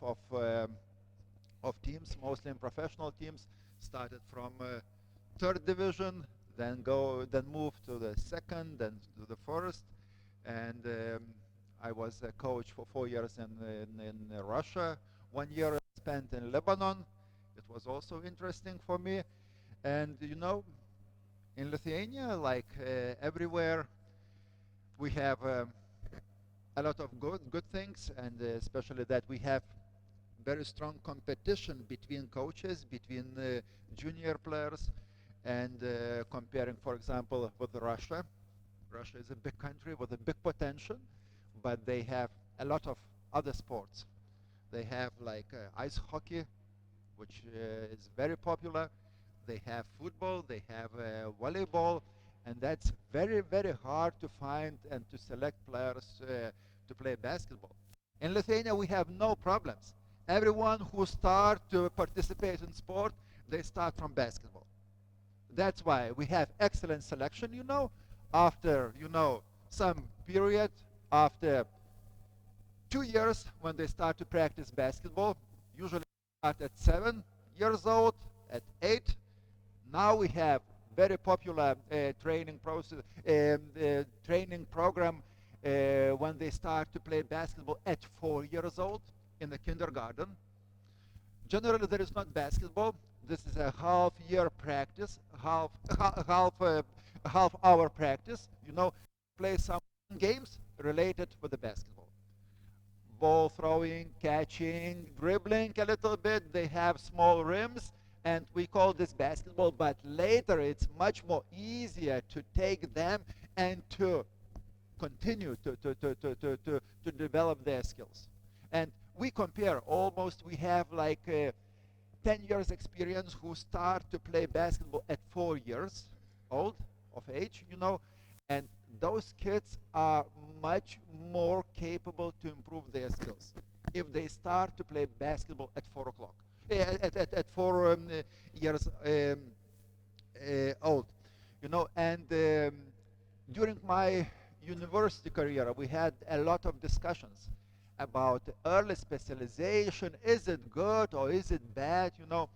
of teams, mostly in professional teams. Started from third division, then moved to the second, then to the first, and I was a coach for 4 years in Russia. 1 year spent in Lebanon. It was also interesting for me. And you know, in Lithuania, like everywhere, we have a lot of good things, and especially that we have very strong competition between coaches, between junior players, and comparing, for example, with Russia. Russia is a big country with a big potential, but they have a lot of other sports. They have like ice hockey, which is very popular. They have football, they have volleyball, and that's very, very hard to find and to select players to play basketball. In Lithuania, we have no problems. Everyone who start to participate in sport, they start from basketball. That's why we have excellent selection, you know, after, you know, some period, after 2 years when they start to practice basketball, usually start at 7 years old, at 8. Now we have very popular training process, training program when they start to play basketball at 4 years old in the kindergarten. Generally, there is not basketball. This is a half-year practice, half hour practice. You know, play some games related with the basketball. Ball throwing, catching, dribbling a little bit. They have small rims, and we call this basketball. But later, it's much more easier to take them and to continue to develop their skills. And we compare almost, we have like 10 years experience who start to play basketball at 4 years old of age, you know, and those kids are much more capable to improve their skills if they start to play basketball at 4 o'clock, at 4 years old, you know. And during my university career, we had a lot of discussions about early specialization. Is it good or is it bad? You know,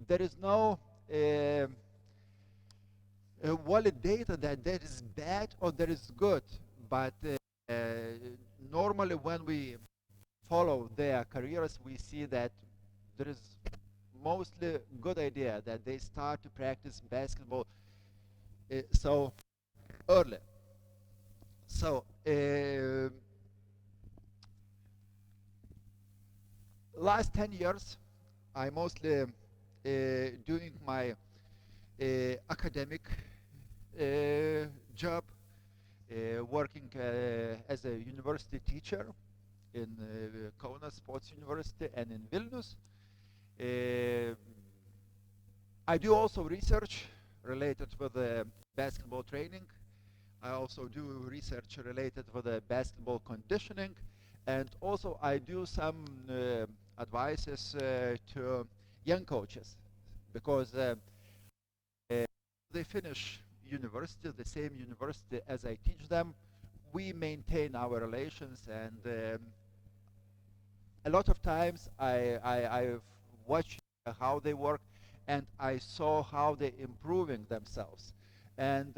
there is no valid data that there is bad or there is good. But normally when we follow their careers, we see that there is mostly good idea that they start to practice basketball so early. So last 10 years, I mostly doing my academic job, working as a university teacher in Kaunas Sports University and in Vilnius. I do also research related with basketball training. I also do research related with basketball conditioning, and also I do some advices to young coaches, because they finish university, the same university as I teach them. We maintain our relations, and a lot of times I've watched how they work, and I saw how they're improving themselves. And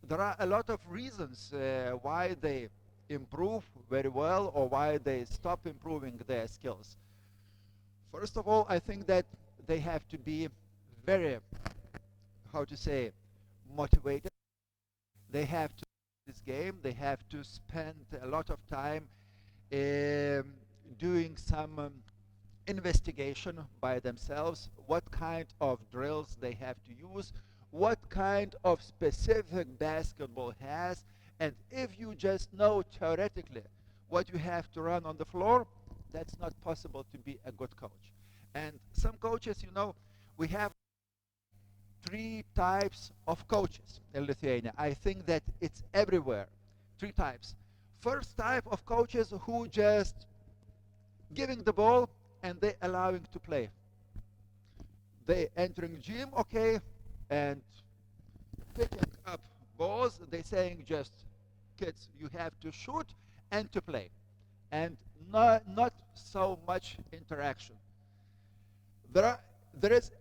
there are a lot of reasons why they improve very well or why they stop improving their skills. First of all, I think that they have to be very, how to say, motivated. They have to play this game. They have to spend a lot of time doing some investigation by themselves, what kind of drills they have to use, what kind of specific basketball has, and if you just know theoretically what you have to run on the floor, that's not possible to be a good coach. And some coaches, you know, we have 3 types of coaches in Lithuania. I think that it's everywhere. 3 types. First type of coaches who just giving the ball and they allowing to play. They entering gym, okay, and picking up balls. They saying just, kids, you have to shoot and to play, and not so much interaction. There is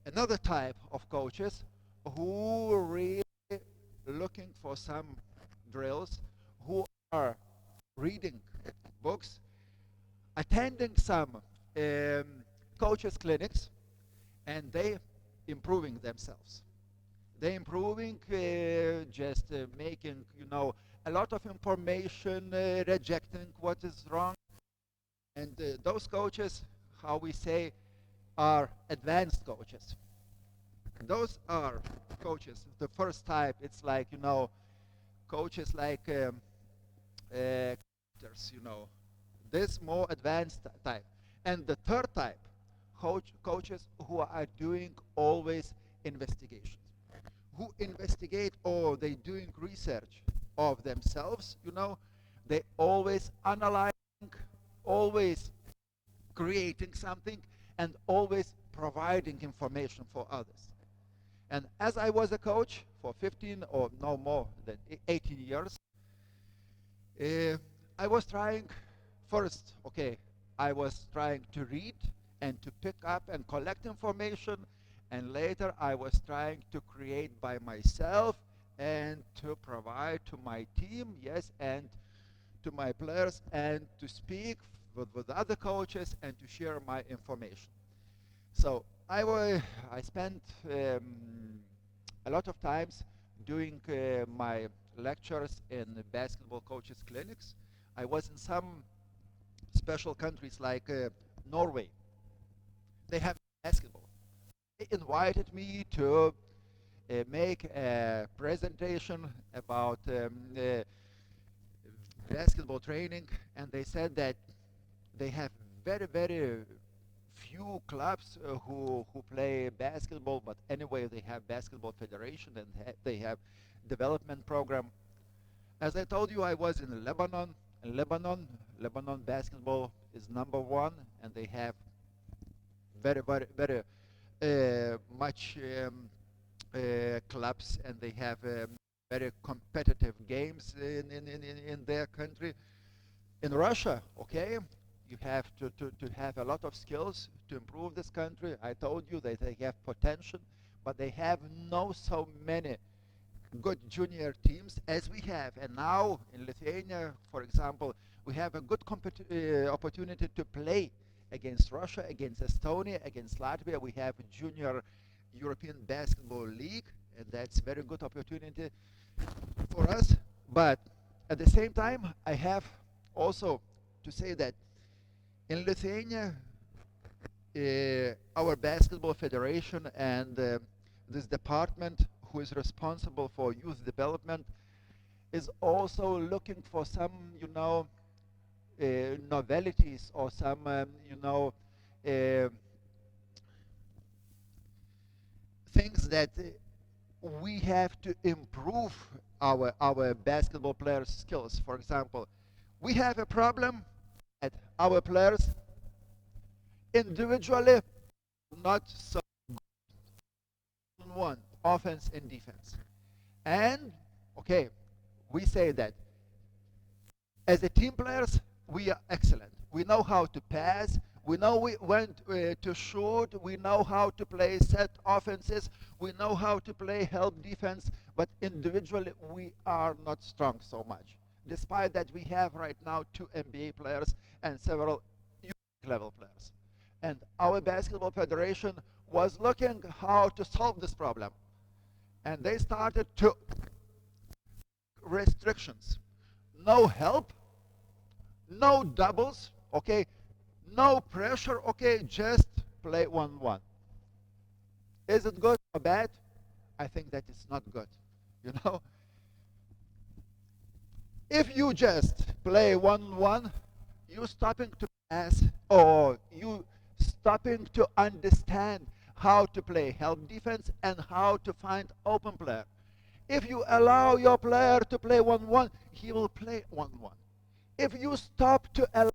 another type of coaches who really looking for some drills, who are reading books, attending some coaches clinics, and they improving themselves. They improving, just making, a lot of information, rejecting what is wrong. And those coaches, how we say, are advanced coaches. Those are coaches. The first type, it's like, coaches like actors, this more advanced type. And the third type, coaches who are doing always investigations, who investigate, or they doing research of themselves, they always analyzing, always creating something, and always providing information for others. And as I was a coach for 15 or no more than 18 years, I was trying first, I was trying to read and to pick up and collect information, and later I was trying to create by myself and to provide to my team, yes, and to my players, and to speak with other coaches and to share my information. So I spent a lot of times doing my lectures in basketball coaches clinics. I was in some special countries like Norway. They have basketball. They invited me to make a presentation about basketball training, and they said that they have very, very few clubs who play basketball, but anyway they have basketball federation, and they have development program. As I told you, I was in Lebanon. In Lebanon basketball is #1, and they have very, very, very much clubs, and they have very competitive games in their country. In Russia, you have to have a lot of skills to improve this country. I told you that they have potential, but they have no so many good junior teams as we have. And now in Lithuania, for example, we have a good opportunity to play against Russia, against Estonia, against Latvia. We have a junior European Basketball League, and that's a very good opportunity for us. But at the same time, I have also to say that in Lithuania, our basketball federation and this department who is responsible for youth development is also looking for some, novelties or some, things that we have to improve our basketball players' skills. For example, we have a problem that our players individually not so good one offense and defense. And we say that as a team players we are excellent. We know how to pass, we know when to shoot, we know how to play set offenses, we know how to play help defense, but individually we are not strong so much. Despite that, we have right now 2 NBA players and several level players. And our basketball federation was looking how to solve this problem. And they started to restrictions. No help, no doubles, no pressure, just play 1-1. Is it good or bad? I think that it's not good, If you just play 1-1, you stopping to pass, or you stopping to understand how to play help defense and how to find open player. If you allow your player to play 1-1, he will play 1-1. If you stop to allow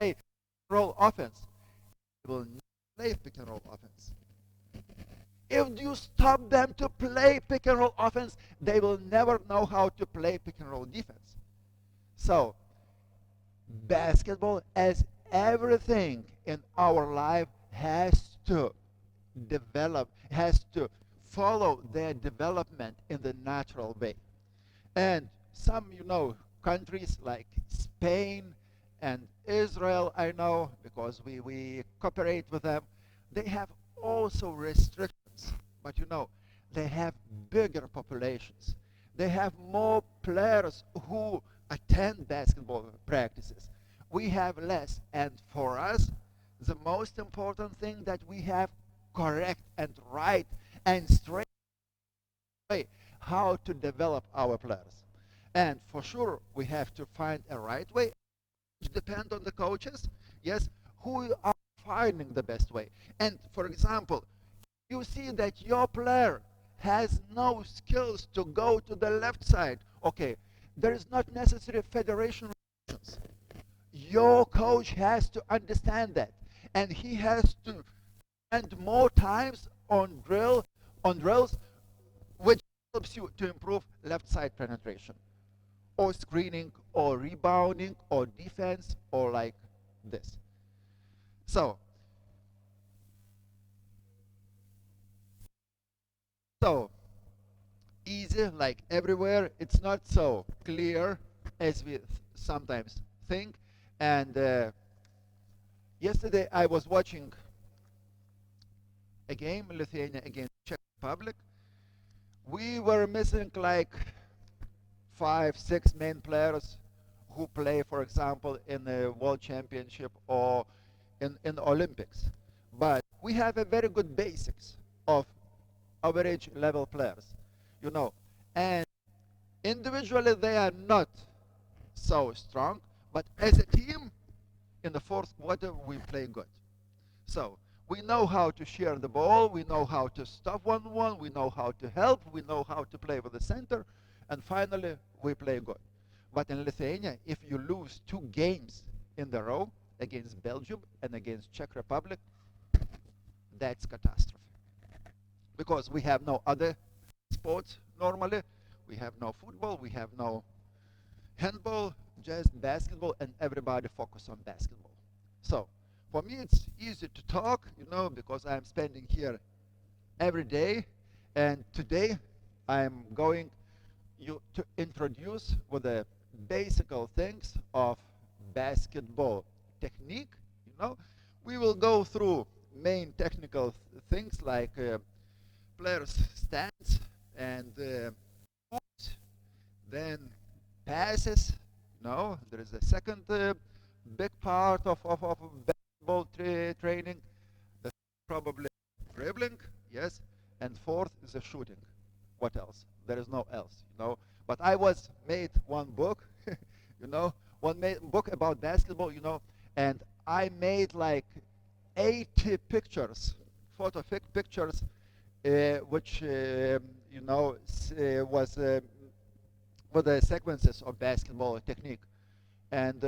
play roll offense, he will not play pick and roll offense. If you stop them to play pick and roll offense, they will never know how to play pick and roll defense. So basketball, as everything in our life, has to develop, has to follow their development in the natural way. And some, countries like Spain and Israel, I know, because we cooperate with them, they have also restrictions. But they have bigger populations. They have more players who attend basketball practices. We have less. And for us, the most important thing that we have correct and right and straight way how to develop our players. And for sure, we have to find a right way. It depends on the coaches, yes, who are finding the best way. And for example, you see that your player has no skills to go to the left side. Okay, there is not necessary federation rules. Your coach has to understand that, and he has to spend more times on drills, which helps you to improve left side penetration, or screening, or rebounding, or defense, or like this. So easy, like everywhere. It's not so clear as we sometimes think. And yesterday I was watching a game, Lithuania against Czech Republic. We were missing like 5, 6 main players who play, for example, in the World Championship or in Olympics. But we have a very good basics of average level players, and individually they are not so strong, but as a team, in the fourth quarter, we play good. So we know how to share the ball, we know how to stop 1-1, we know how to help, we know how to play with the center, and finally we play good. But in Lithuania, if you lose 2 games in the row against Belgium and against Czech Republic, that's catastrophe. Because we have no other sports normally. We have no football, we have no handball, just basketball, and everybody focus on basketball. So for me it's easy to talk, because I'm spending here every day, and today I'm going to introduce with the basic things of basketball technique. We will go through main technical things like players' stance and moves, then passes. There is a second big part of basketball training. The probably dribbling, yes, and fourth is the shooting. What else? There is no else, But I made one book, book about basketball, and I made like 80 pictures, pictures, which was with the sequences of basketball technique. And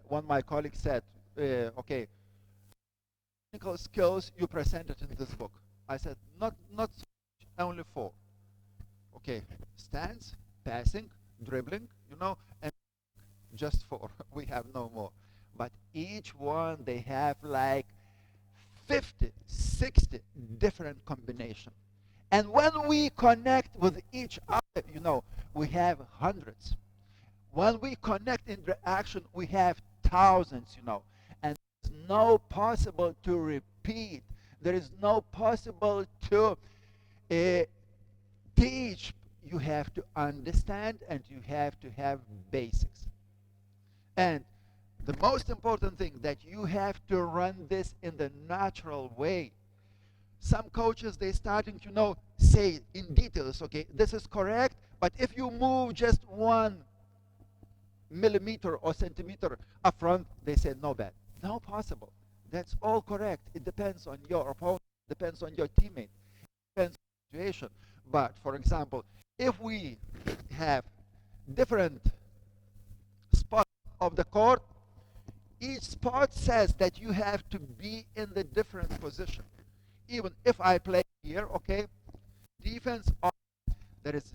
one of my colleagues said, okay, technical skills you presented in this book. I said, not so much, only 4. Okay, stance, passing, dribbling, and just 4. We have no more. But each one, they have like 50, 60 different combinations. And when we connect with each other, we have hundreds. When we connect in reaction, we have thousands, And it's no possible to repeat. There is no possible to teach. You have to understand, and you have to have basics. And the most important thing, that you have to run this in the natural way. Some coaches, they starting to say in details, okay, this is correct, but if you move just 1 millimeter or centimeter up front, they say no bad. No possible. That's all correct. It depends on your opponent, depends on your teammate, depends on the situation. But for example, if we have different spots of the court, each spot says that you have to be in the different position. Even if I play here, okay, defense, there is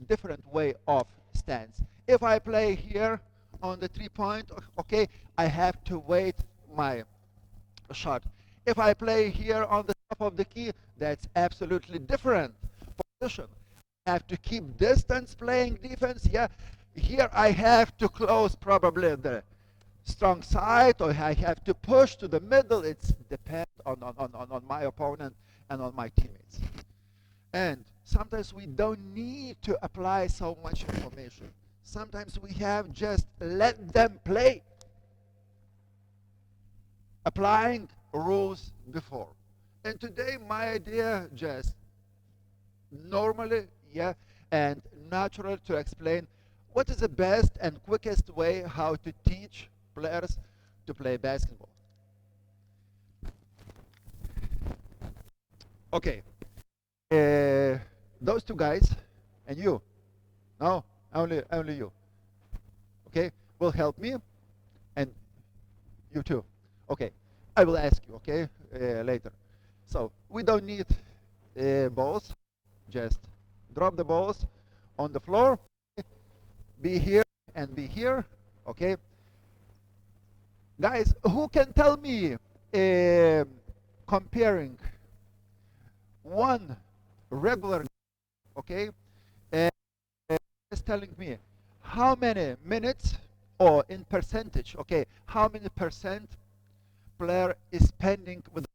different way of stance. If I play here, on the 3-point, okay, I have to wait my shot. If I play here on the top of the key, that's absolutely different position. I have to keep distance playing defense. Yeah, here I have to close probably the strong side, or I have to push to the middle. It's depends on my opponent and on my teammates. And sometimes we don't need to apply so much information. Sometimes we have just let them play, applying rules before. And today my idea just normally, yeah, and natural to explain what is the best and quickest way how to teach players to play basketball. Okay, those two guys and you, no, only you, okay, will help me, and you too. Okay, I will ask you, okay, later. So we don't need balls, just drop the balls on the floor, be here and be here, okay. Guys, who can tell me, comparing one regular, okay, is telling me how many minutes, or in percentage, okay, how many percent player is spending with.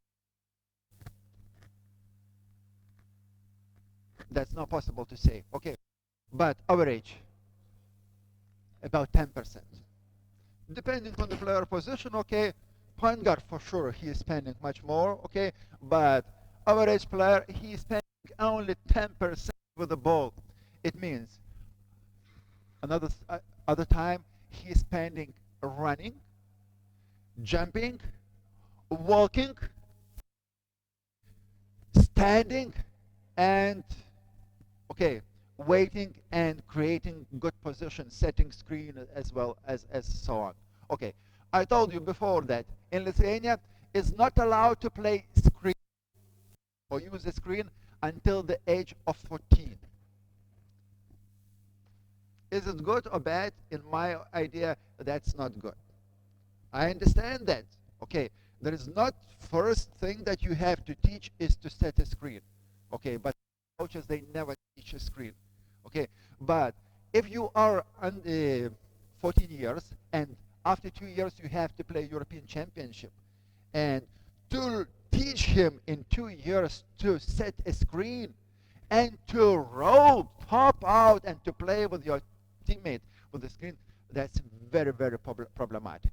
That's not possible to say, okay, but average about 10%. Depending on the player position, okay, point guard for sure he is spending much more, okay, but average player he is spending only 10% with the ball. It means another other time he is spending running, jumping, walking, standing, and okay, waiting and creating good position, setting screen as well as so on. Okay, I told you before that in Lithuania is not allowed to play screen or use the screen until the age of 14. Is it good or bad? In my idea, that's not good. I understand that. Okay, there is not first thing that you have to teach is to set a screen. Okay, but coaches, they never teach a screen. Okay, but if you are 14 years and after 2 years you have to play European Championship, and to teach him in 2 years to set a screen and to roll, pop out, and to play with your teammate with the screen, that's very, very problematic.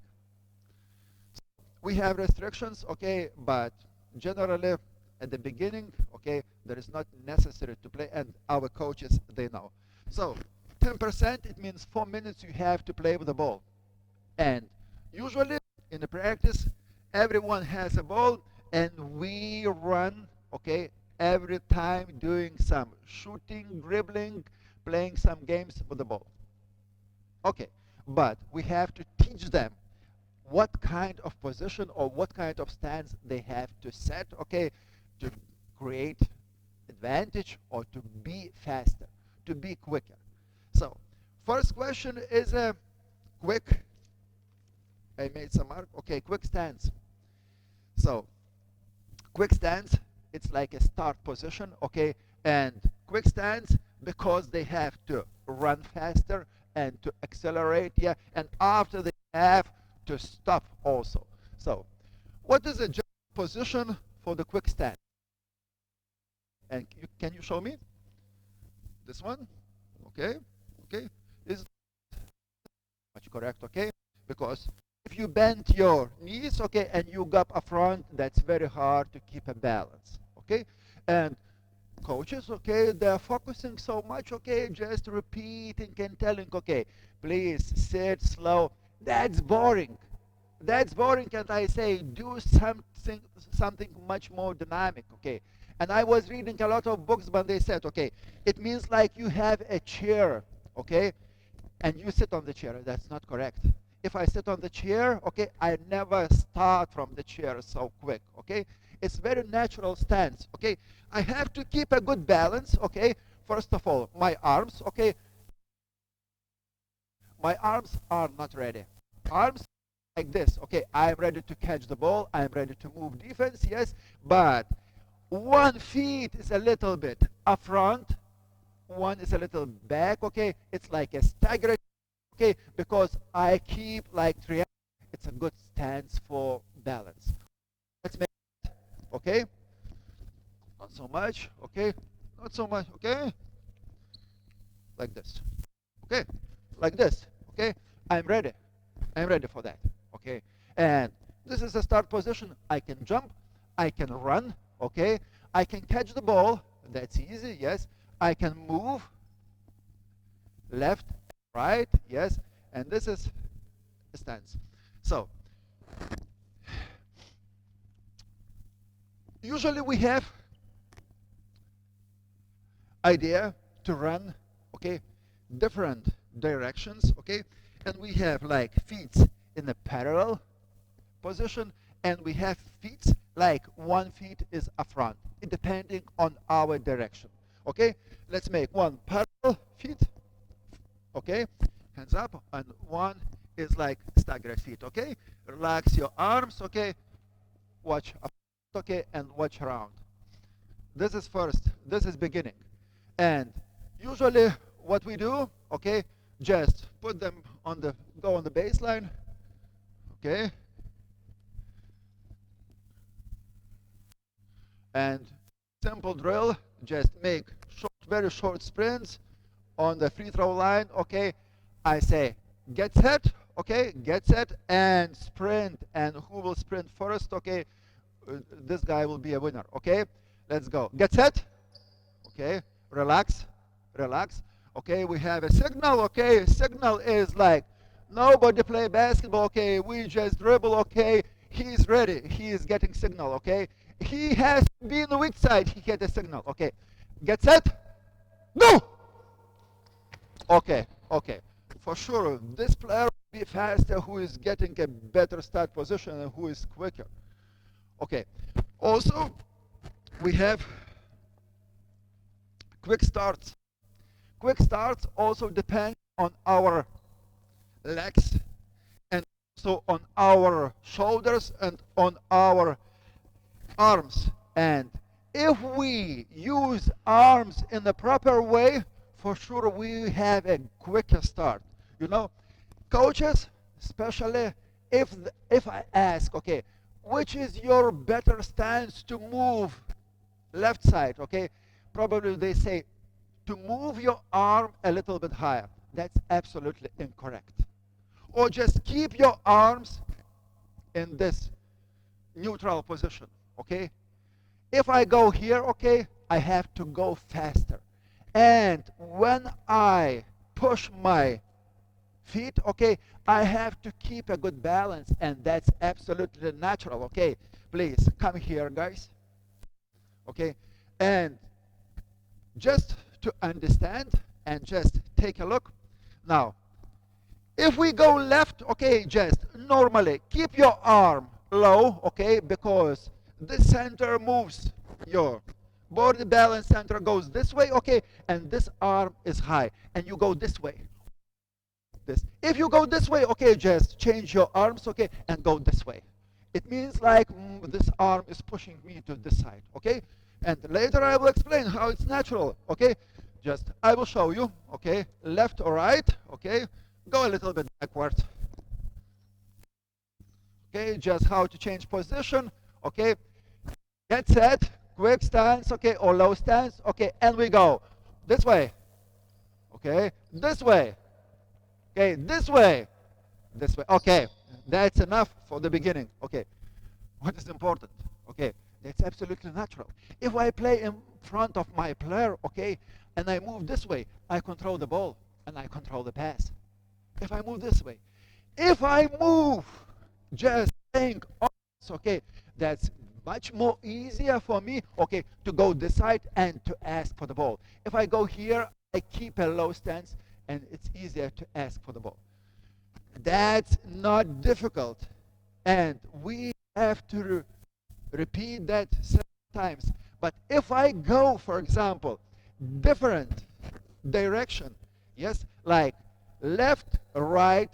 So we have restrictions, okay, but generally at the beginning, okay, there is not necessary to play, and our coaches, they know. So 10%, it means 4 minutes you have to play with the ball. And usually in the practice, everyone has a ball, and we run, okay, every time doing some shooting, dribbling, playing some games with the ball. Okay, but we have to teach them what kind of position or what kind of stance they have to set, okay, to create advantage or to be faster, to be quicker. So first question is a quick, I made some mark, okay, quick stance. So quick stance, it's like a start position, okay, and quick stance because they have to run faster and to accelerate, yeah, and after they have to stop also. So what is the position for the quick stance? And can you show me this one? Okay, okay, is much correct, okay, because if you bend your knees, okay, and you go up a front, that's very hard to keep a balance, okay, and coaches, okay, they're focusing so much, okay, just repeating and telling, okay, please sit slow. That's boring. That's boring, and I say do something much more dynamic, okay. And I was reading a lot of books, but they said, okay, it means like you have a chair, okay, and you sit on the chair. That's not correct. If I sit on the chair, okay, I never start from the chair so quick, okay. It's very natural stance, okay. I have to keep a good balance, okay. First of all, my arms, okay, My arms are not ready. Arms like this. Okay, I'm ready to catch the ball. I'm ready to move defense, yes. But one feet is a little bit up front. One is a little back, okay. It's like a staggered, okay, because I keep like triangle. It's a good stance for balance. Let's make it, okay. Not so much, okay. Not so much, okay. Like this, okay. Like this, okay. I'm ready. I'm ready for that, okay. And this is the start position. I can jump. I can run, okay. I can catch the ball. That's easy, yes. I can move left, right, yes, and this is a stance. So, usually we have idea to run, okay, different directions, okay, and we have like feet in a parallel position, and we have feet like 1 foot is up front, depending on our direction. Okay, let's make one parallel feet, okay, hands up, and one is like staggered feet, okay. Relax your arms, okay, watch up, okay, and watch around. This is first, this is beginning. And usually what we do, okay, just put them on the, go on the baseline, okay, and simple drill, just make short, very short sprints on the free throw line, okay. I say get set, okay, get set and sprint, and who will sprint first, okay, this guy will be a winner, okay. Let's go, get set, okay, relax, relax, okay. We have a signal, okay. Signal is like nobody play basketball, okay, we just dribble, okay. He's ready, he is getting signal, okay. He has to be in the weak side, he get a signal, okay. Get set, go. Okay, okay. For sure, this player will be faster who is getting a better start position and who is quicker. Okay. Also, we have quick starts. Quick starts also depend on our legs and also on our shoulders and on our arms. And if we use arms in the proper way, for sure we have a quicker start. You know, coaches, especially if I ask, okay, which is your better stance to move left side, okay, probably they say to move your arm a little bit higher. That's absolutely incorrect. Or just keep your arms in this neutral position, okay. If I go here, okay, I have to go faster. And when I push my feet, okay, I have to keep a good balance, and that's absolutely natural, okay. Please come here, guys, okay. And just to understand and just take a look. Now, if we go left, okay, just normally keep your arm low, okay, because the center moves, your body balance center goes this way, okay, and this arm is high, and you go this way. This. If you go this way, okay, just change your arms, okay, and go this way. It means like this arm is pushing me to this side, okay? And later I will explain how it's natural, okay? Just, I will show you, okay? Left or right, okay? Go a little bit backwards. Okay, just how to change position, okay? Get set, quick stance, okay, or low stance, okay, and we go. This way, okay? This way, okay, this way, this way, okay. That's enough for the beginning, okay. What is important, okay? That's absolutely natural. If I play in front of my player, okay, and I move this way, I control the ball and I control the pass. If I move this way, if I move just playing offense, okay, that's much more easier for me, okay, to go this side and to ask for the ball. If I go here, I keep a low stance and it's easier to ask for the ball. That's not difficult, and we have to repeat that several times. But if I go, for example, different direction, yes, like left, right,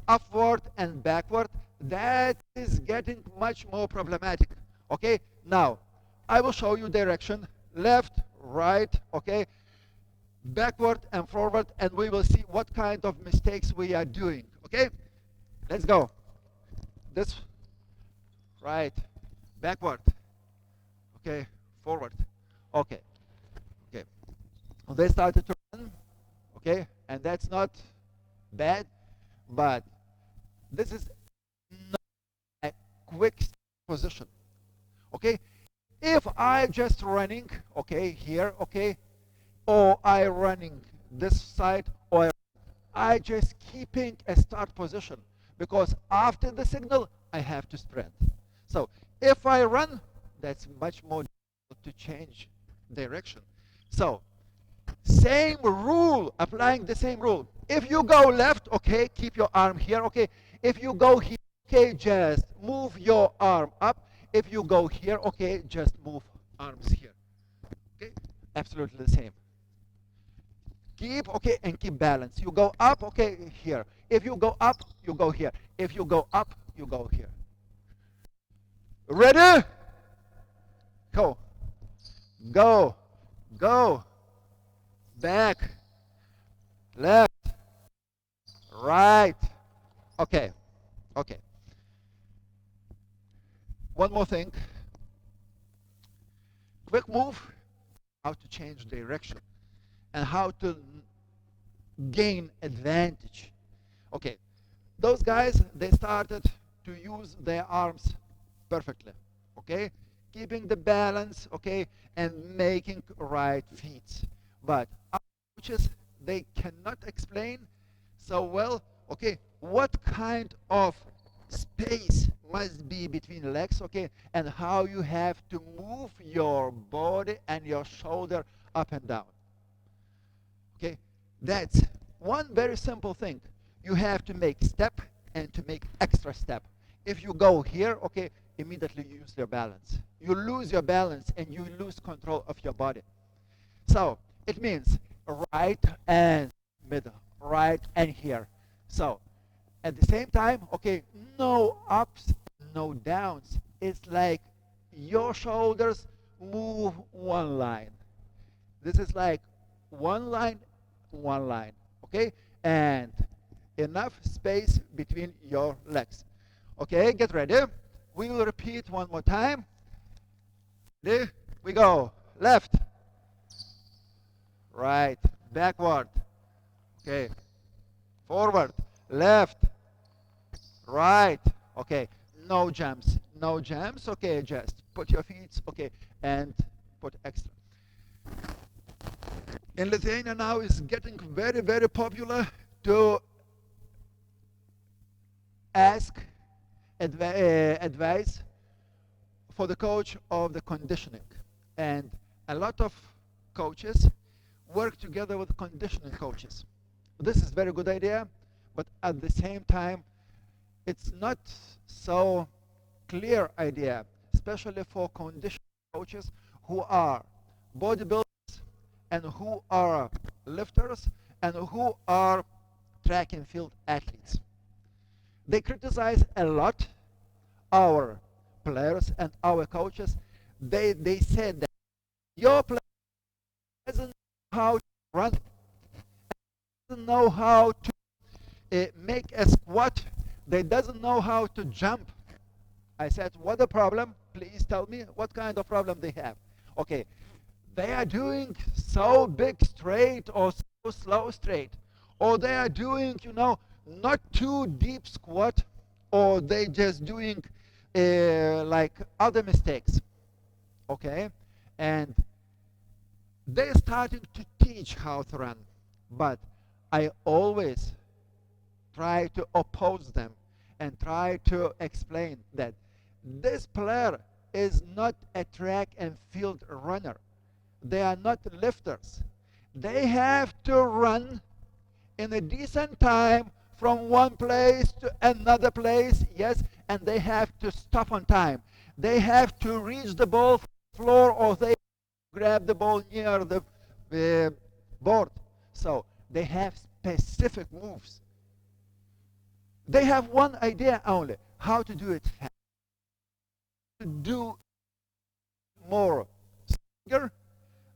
upward and backward, that is getting much more problematic. Okay, now I will show you direction, left, right, okay, backward and forward, and we will see what kind of mistakes we are doing. Okay, let's go. This, right, backward, okay, forward, okay, okay. They started to run, okay, and that's not bad, but this is not a quick position, okay. If I just running, okay, here, okay, or I running this side, or I just keeping a start position, because after the signal I have to sprint. So if I run, that's much more difficult to change direction. So same rule, applying the same rule. If you go left, okay, keep your arm here, okay. If you go here, okay, just move your arm up. If you go here, okay, just move arms here. Okay, absolutely the same. Keep, okay, and keep balance. You go up, okay, here. If you go up, you go here. If you go up, you go here. Ready? Go. Go. Go. Back. Left. Right. Okay. Okay. One more thing. Quick move. How to change direction and how to gain advantage. Okay. Those guys, they started to use their arms perfectly. Okay. Keeping the balance, okay, and making right feet. But our coaches, they cannot explain so well, okay, what kind of space must be between legs, okay, and how you have to move your body and your shoulder up and down. Okay, that's one very simple thing. You have to make step and to make extra step. If you go here, okay, immediately you lose your balance. You lose your balance and you lose control of your body. So it means right and middle, right and here. So at the same time, okay, no ups, no downs. It's like your shoulders move one line. This is like one line, okay? And enough space between your legs. Okay, get ready. We will repeat one more time. Ready? We go. Left, right, backward, okay, forward, left, right, okay, no jumps, okay, just put your feet, okay, and put extra. In Lithuania now is getting very, very popular to ask advice for the coach of the conditioning. And a lot of coaches work together with conditioning coaches. This is a very good idea, but at the same time, it's not so clear idea, especially for conditioning coaches who are bodybuilders and who are lifters and who are track and field athletes. They criticize a lot our players and our coaches. They said that your player doesn't know how to run, doesn't know how to make a squat, they doesn't know how to jump. I said, what the problem? Please tell me what kind of problem they have. Okay, they are doing so big straight or so slow straight, or they are doing, you know, not too deep squat, or they just doing like other mistakes. Okay, and they're starting to teach how to run, but I always try to oppose them and try to explain that this player is not a track and field runner. They are not lifters. They have to run in a decent time from one place to another place, yes, and they have to stop on time. They have to reach the ball floor, or they grab the ball near the board. So they have specific moves. They have one idea only, how to do it fast, to do more stronger,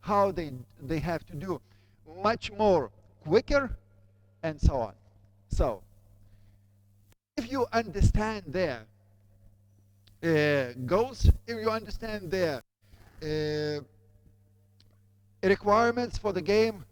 how they have to do much more quicker, and so on. So if you understand their goals, if you understand their requirements for the game,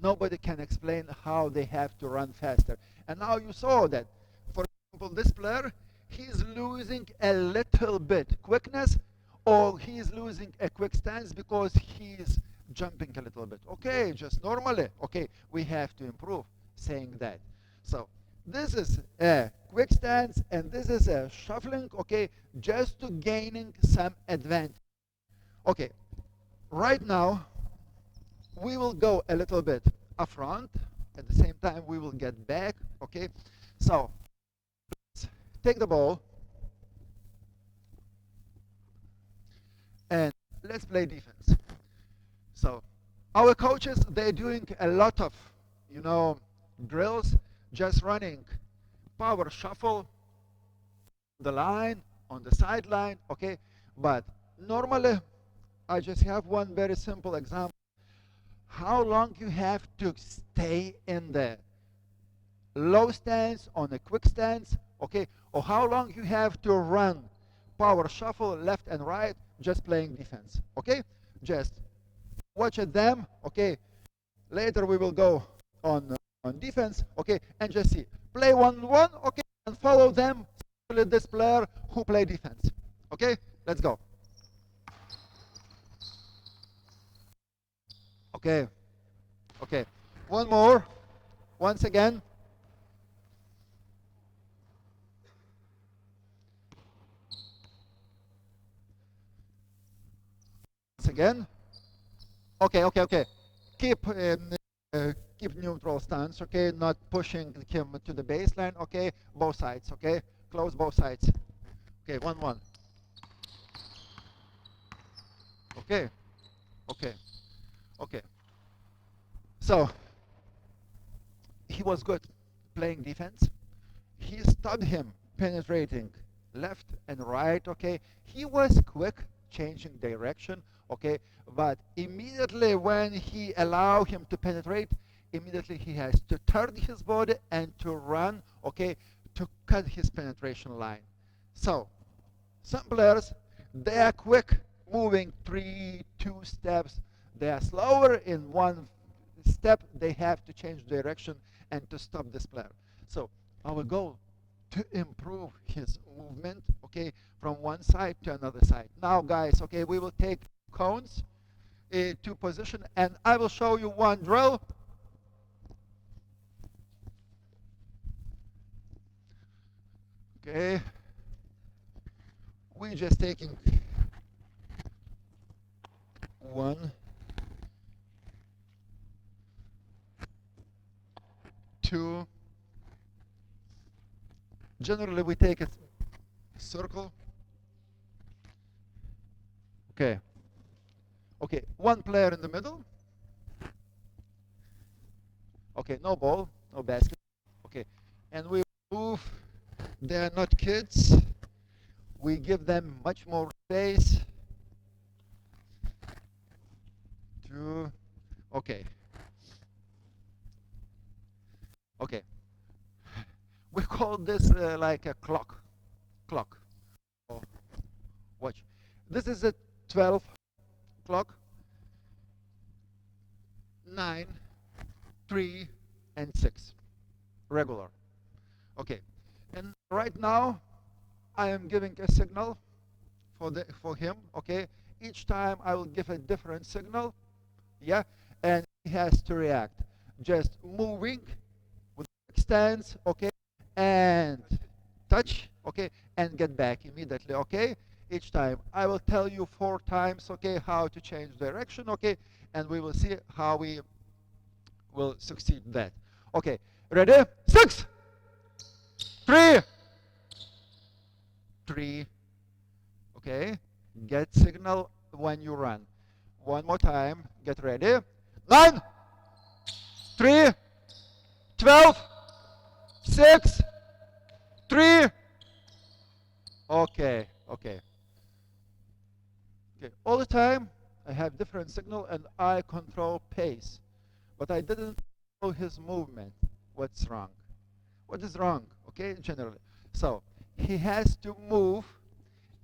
nobody can explain how they have to run faster. And now you saw that, for example, this player, he's losing a little bit quickness, or he's losing a quick stance because he's jumping a little bit. Okay, just normally, okay, we have to improve, saying that. So this is a quick stance, and this is a shuffling, okay, just to gaining some advantage. Okay, right now, we will go a little bit up front. At the same time, we will get back, okay? So, let's take the ball, and let's play defense. So, our coaches, they're doing a lot of, drills, just running power shuffle, the line, on the sideline, okay? But normally, I just have one very simple example. How long you have to stay in the low stance, on a quick stance, okay? Or how long you have to run power shuffle left and right, just playing defense, okay? Just watch at them, okay? Later we will go on defense, okay? And just see. Play 1-1, okay? And follow them, especially this player who play defense, okay? Let's go. Okay, okay. One more, once again. Once again. Okay, okay, okay. Keep neutral stance, okay? Not pushing him to the baseline, okay? Both sides, okay? Close both sides. Okay, 1-1. Okay, okay, okay. So, he was good playing defense. He stopped him penetrating left and right, okay? He was quick changing direction, okay? But immediately when he allowed him to penetrate, immediately he has to turn his body and to run, okay, to cut his penetration line. So, some players, they are quick, moving 3, 2 steps. They are slower in one step. They have to change direction and to stop this player. So our goal to improve his movement, okay, from one side to another side. Now, guys, okay, we will take cones to position, and I will show you one drill. Okay, we're just taking 1, 2. Generally, we take a circle. Okay. Okay, one player in the middle. Okay, no ball, no basket. Okay, and we move. They are not kids. We give them much more space. 2. Okay. Okay. We call this like a clock. Oh, watch. This is a 12 clock. 9, 3, and 6. Regular. Okay. And right now, I am giving a signal for him. Okay. Each time I will give a different signal. Yeah. And he has to react. Just moving with stance. Okay. And touch, okay, and get back immediately, okay? Each time. I will tell you 4 times, okay, how to change direction, okay? And we will see how we will succeed in that. Okay, ready? 6, 3, 3, okay? Get signal when you run. One more time, get ready. 9, 3, 12, 6, 3. Okay, okay. Okay, all the time I have different signal and I control pace, but I didn't control his movement. What's wrong? What is wrong? Okay, generally. So he has to move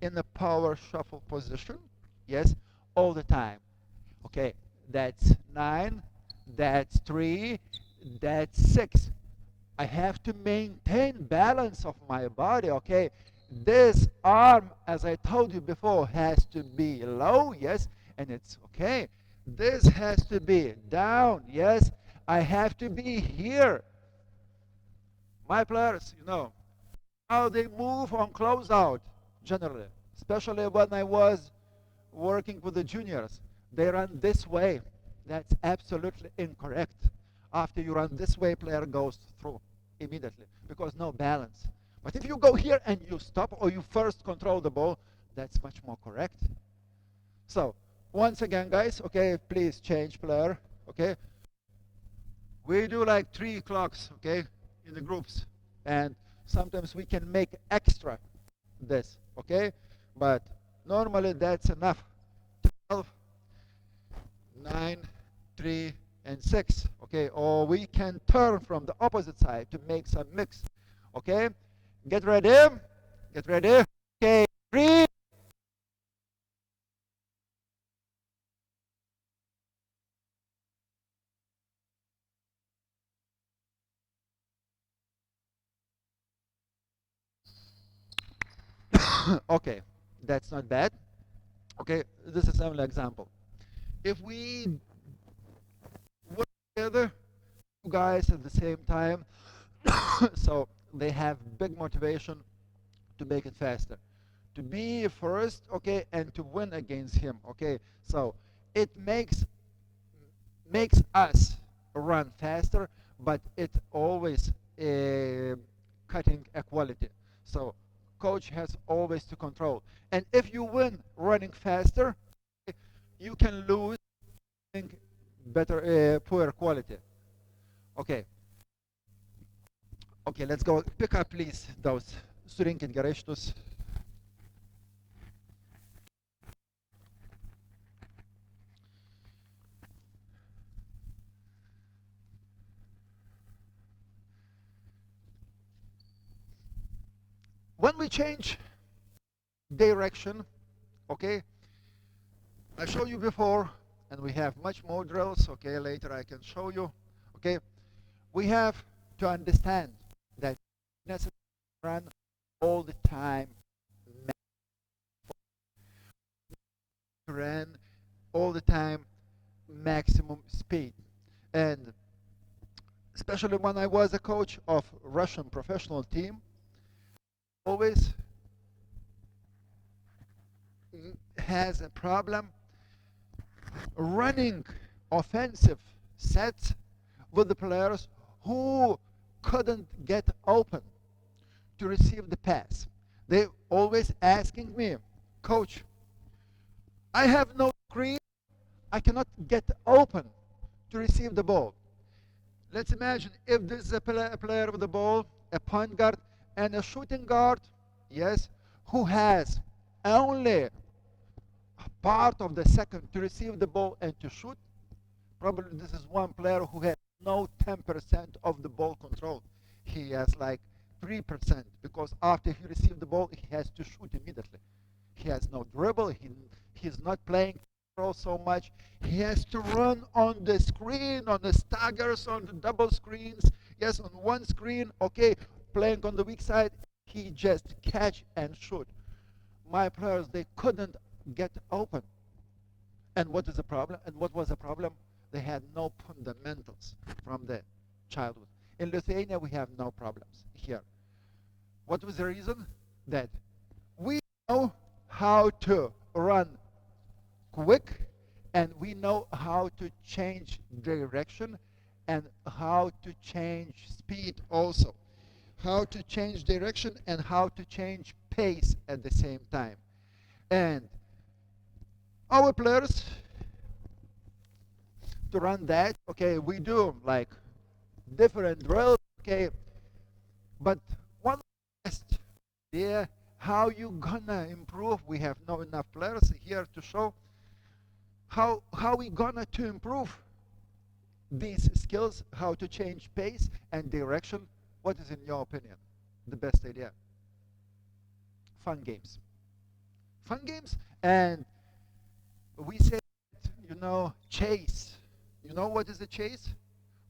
in a power shuffle position, yes, all the time. Okay, that's 9, that's 3, that's 6. I have to maintain balance of my body, okay? This arm, as I told you before, has to be low, yes, and it's okay. This has to be down, yes. I have to be here. My players, how they move on closeout, generally, especially when I was working with the juniors. They run this way. That's absolutely incorrect. After you run this way, player goes through immediately because no balance. But if you go here and you stop or you first control the ball, that's much more correct. So once again, guys, okay, please change player, okay. We do like 3 clocks, okay, in the groups, and sometimes we can make extra this, okay, but normally that's enough. 12, 9, 3, and 6, okay, or we can turn from the opposite side to make some mix, okay. Get ready, okay, 3. Okay, that's not bad. Okay, this is only example. If we work together, two guys at the same time, so they have big motivation to make it faster, to be first, okay, and to win against him, okay. So it makes us run faster, but it always cutting equality. So coach has always to control. And if you win running faster, you can lose better, poor quality. Okay. Okay, let's go. Pick up, please, those. Surinkit gerai šitus. When we change direction, okay, I showed you before, and we have much more drills, okay, later I can show you, okay. We have to understand that necessary run all the time, run all the time maximum speed. And especially when I was a coach of Russian professional team, always has a problem running offensive sets with the players who couldn't get open to receive the pass. They always asking me, coach, I have no screen, I cannot get open to receive the ball. Let's imagine if this is a player with the ball, a point guard, and a shooting guard, yes, who has only part of the second to receive the ball and to shoot. Probably this is one player who has no 10% of the ball control. He has like 3% because after he receives the ball, he has to shoot immediately. He has no dribble. He's not playing control so much. He has to run on the screen, on the staggers, on the double screens. Yes, on one screen, okay, playing on the weak side, he just catch and shoot. My players, they couldn't get open. And what is the problem? And what was the problem? They had no fundamentals from the childhood. In Lithuania, we have no problems here. What was the reason? That we know how to run quick, and we know how to change direction and how to change speed also. How to change direction and how to change pace at the same time. And our players, to run that, okay, we do like different drills, okay? But one last idea, how you gonna improve? We have not enough players here to show how we gonna to improve these skills, how to change pace and direction. What is, in your opinion, the best idea? Fun games. Fun games, and we say, chase. You know what is a chase?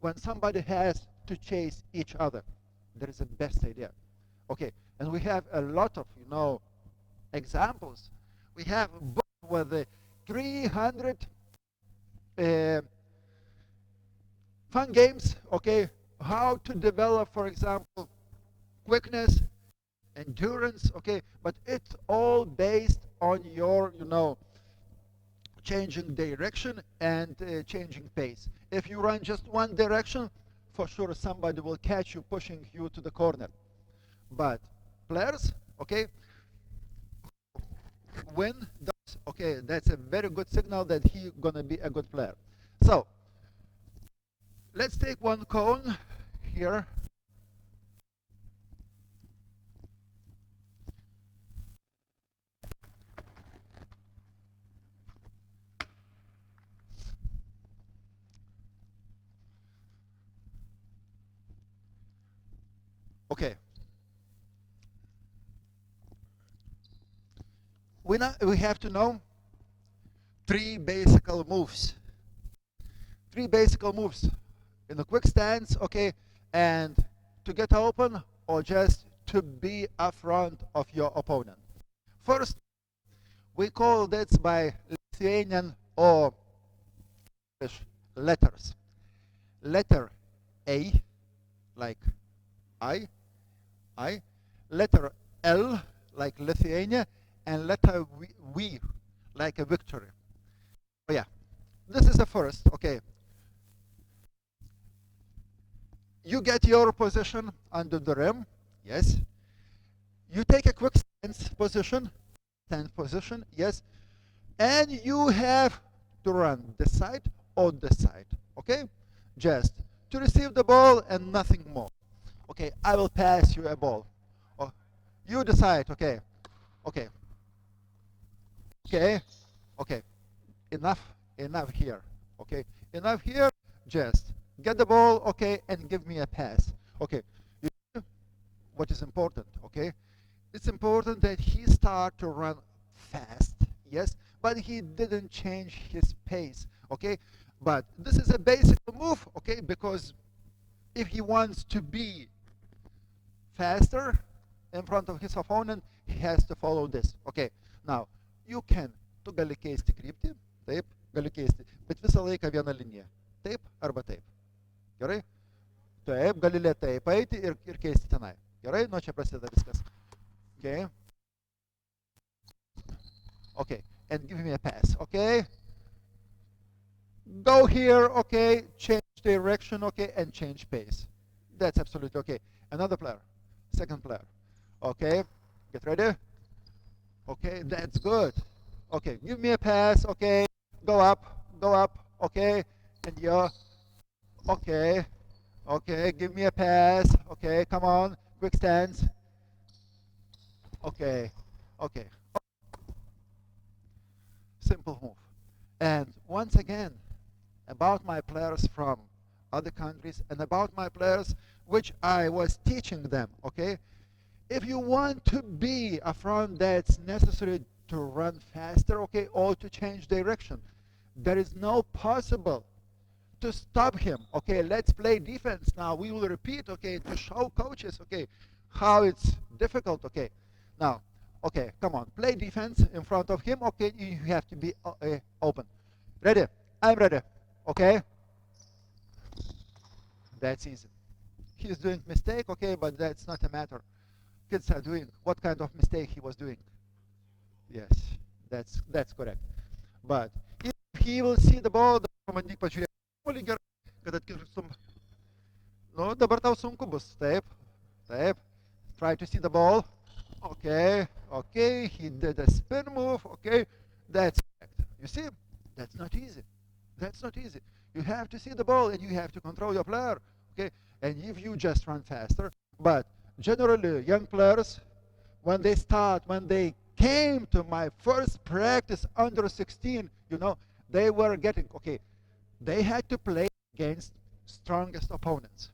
When somebody has to chase each other. That is the best idea. Okay, and we have a lot of, examples. We have a book with the 300 fun games, okay, how to develop, for example, quickness, endurance, okay, but it's all based on your, changing direction and changing pace. If you run just one direction, for sure somebody will catch you pushing you to the corner. But players, okay, win, okay, that's a very good signal that he's gonna be a good player. So let's take one cone here. Okay. We have to know three basic moves. Three basic moves in a quick stance, okay, and to get open or just to be up front of your opponent. First, we call this by Lithuanian or English letters. Letter A, like I, letter L, like Lithuania, and letter V, like a victory. Oh yeah, this is the first, okay. You get your position under the rim, yes. You take a quick stance position, yes. And you have to run this side or this side, okay? Just to receive the ball and nothing more. Okay, I will pass you a ball. Oh, you decide, okay. Okay. Okay. Okay. Enough here. Okay. Enough here. Just get the ball, okay, and give me a pass. Okay. What is important, okay? It's important that he start to run fast, yes, but he didn't change his pace, okay? But this is a basic move, okay, because if he wants to be faster in front of his opponent, he has to follow this, okay? Now, tu gali keisti kryptį, taip, gali keisti, bet visą laiką vieną liniją, taip arba taip, gerai? Taip, gali lėtai paeiti ir keisti tenai, gerai? Nuo čia prasideda viskas, okay? Okay, and give me a pass, okay? Go here, okay, change direction, okay, and change pace. That's absolutely okay. Another player, second player, okay, get ready. Okay, that's good. Okay, give me a pass, okay, go up, okay, and yeah, okay, okay, give me a pass, okay, come on, quick stance, okay, okay. Simple move. And once again, about my players from other countries and about my players which I was teaching them, okay? If you want to be a front that's necessary to run faster, okay, or to change direction, there is no possible to stop him, okay? Let's play defense now. We will repeat, okay, to show coaches, okay, how it's difficult, okay? Now, okay, come on, play defense in front of him, okay? You have to be open. Ready? I'm ready, okay? That's easy. He's doing mistake, okay, but that's not a matter. Kids are doing what kind of mistake he was doing. Yes, that's correct. But if he will see the ball, pabandyk pažiūrėti gerai, kad atkirstum. Nu, dabar tau sunku bus. Taip, taip. Try to see the ball. Okay, okay, he did a spin move. Okay, that's correct. You see, that's not easy. That's not easy. You have to see the ball and you have to control your player. okay? And if you just run faster, but generally young players, when they came to my first practice under 16, they were getting, okay, they had to play against strongest opponents.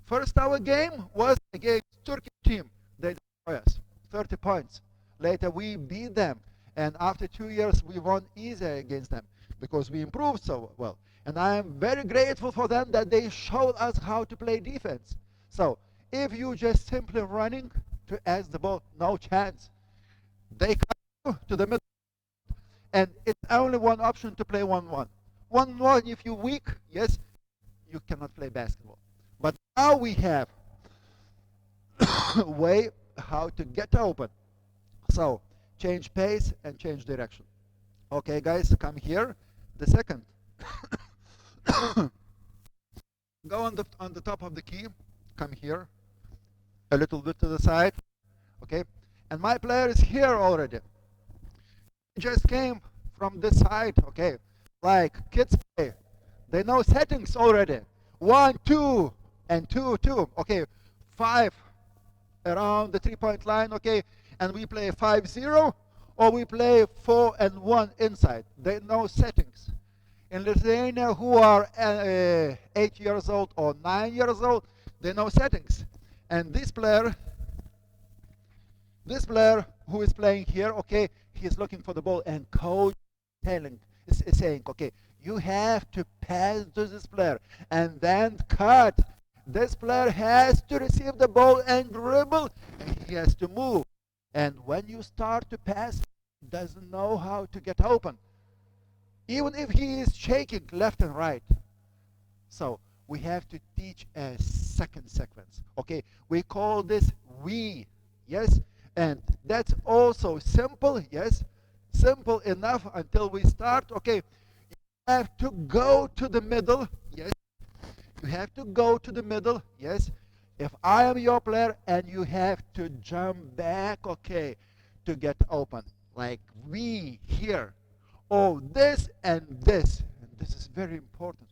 First our game was against Turkish team. They destroyed us, 30 points. Later we beat them, and after 2 years we won easy against them because we improved so well. And I am very grateful for them that they showed us how to play defense. So if you just simply running to ask the ball, no chance. They come to the middle, and it's only one option to play 1-1. 1-1 if you're weak, yes, you cannot play basketball. But now we have a way how to get open. So change pace and change direction. Okay, guys, come here. The second. Go on the top of the key. Come here. A little bit to the side. Okay. And my player is here already. He just came from this side. Okay. Like kids play. They know settings already. 1, 2, and 2, 2. Okay. 5 around the 3-point line. Okay. And we play 5-0, or we play 4 and 1 inside. They know settings. In Lithuania, who are 8 years old or 9 years old, they know settings. And this player who is playing here, okay, he's looking for the ball, and coach is saying, okay, you have to pass to this player and then cut. This player has to receive the ball and dribble, and he has to move. And when you start to pass, he doesn't know how to get open, even if he is shaking left and right. So we have to teach a second sequence. Okay, we call this we, yes, and that's also simple, yes, simple enough until we start. Okay, you have to go to the middle, yes, you have to go to the middle, yes. If I am your player, and you have to jump back, okay, to get open, like we here. Oh, this and this. And this is very important,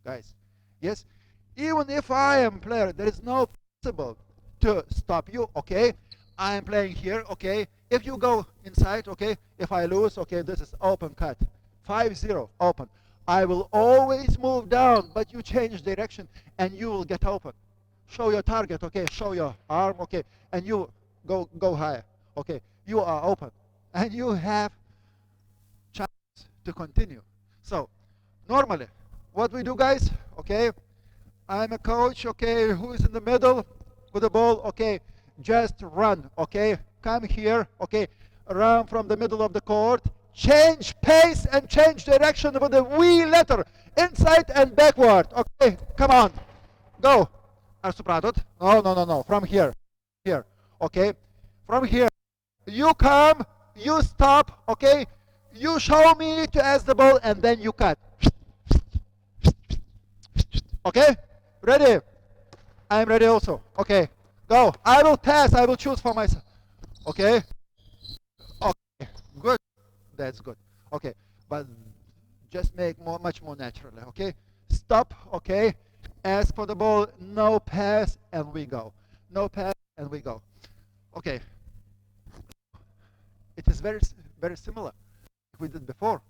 guys. Yes, even if I am player, there is no possible to stop you, okay? I am playing here, okay? If you go inside, okay, if I lose, okay, this is open cut. 5-0, open. I will always move down, but you change direction, and you will get open. Show your target, okay, show your arm, okay, and you go higher, okay. You are open, and you have chance to continue. So normally what we do, guys, okay, I'm a coach, okay, who is in the middle with the ball, okay, just run, okay, come here, okay, run from the middle of the court, change pace and change direction with the V letter, inside and backward, okay, come on, go. Ar supratot? No, from here, okay, from here, you come, you stop, okay, you show me to ask the ball, and then you cut. Okay, ready? I'm ready also. Okay, go. I will pass, I will choose for myself. Okay, okay, good, that's good. Okay, but just make much more naturally, okay? Stop, okay, ask for the ball, no pass, and we go. No pass, and we go. Okay, it is very similar we did before.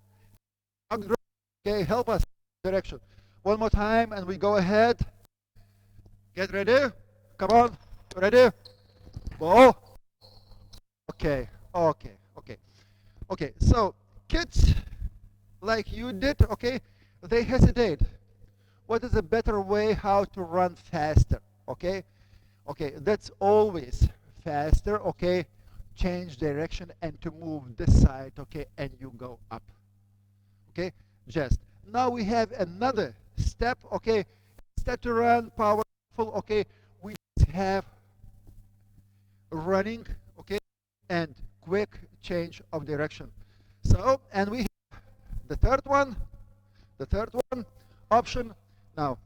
Okay, help us direction. One more time, and we go ahead. Get ready. Come on, ready? Ball. Okay. So kids, like you did, okay, they hesitate. What is a better way how to run faster? Okay, that's always faster. Okay. Change direction and to move this side, okay, and you go up, okay, just. Now we have another step, okay, instead to run powerful, okay, we just have running, okay, and quick change of direction. So, and we have the third one option. Now,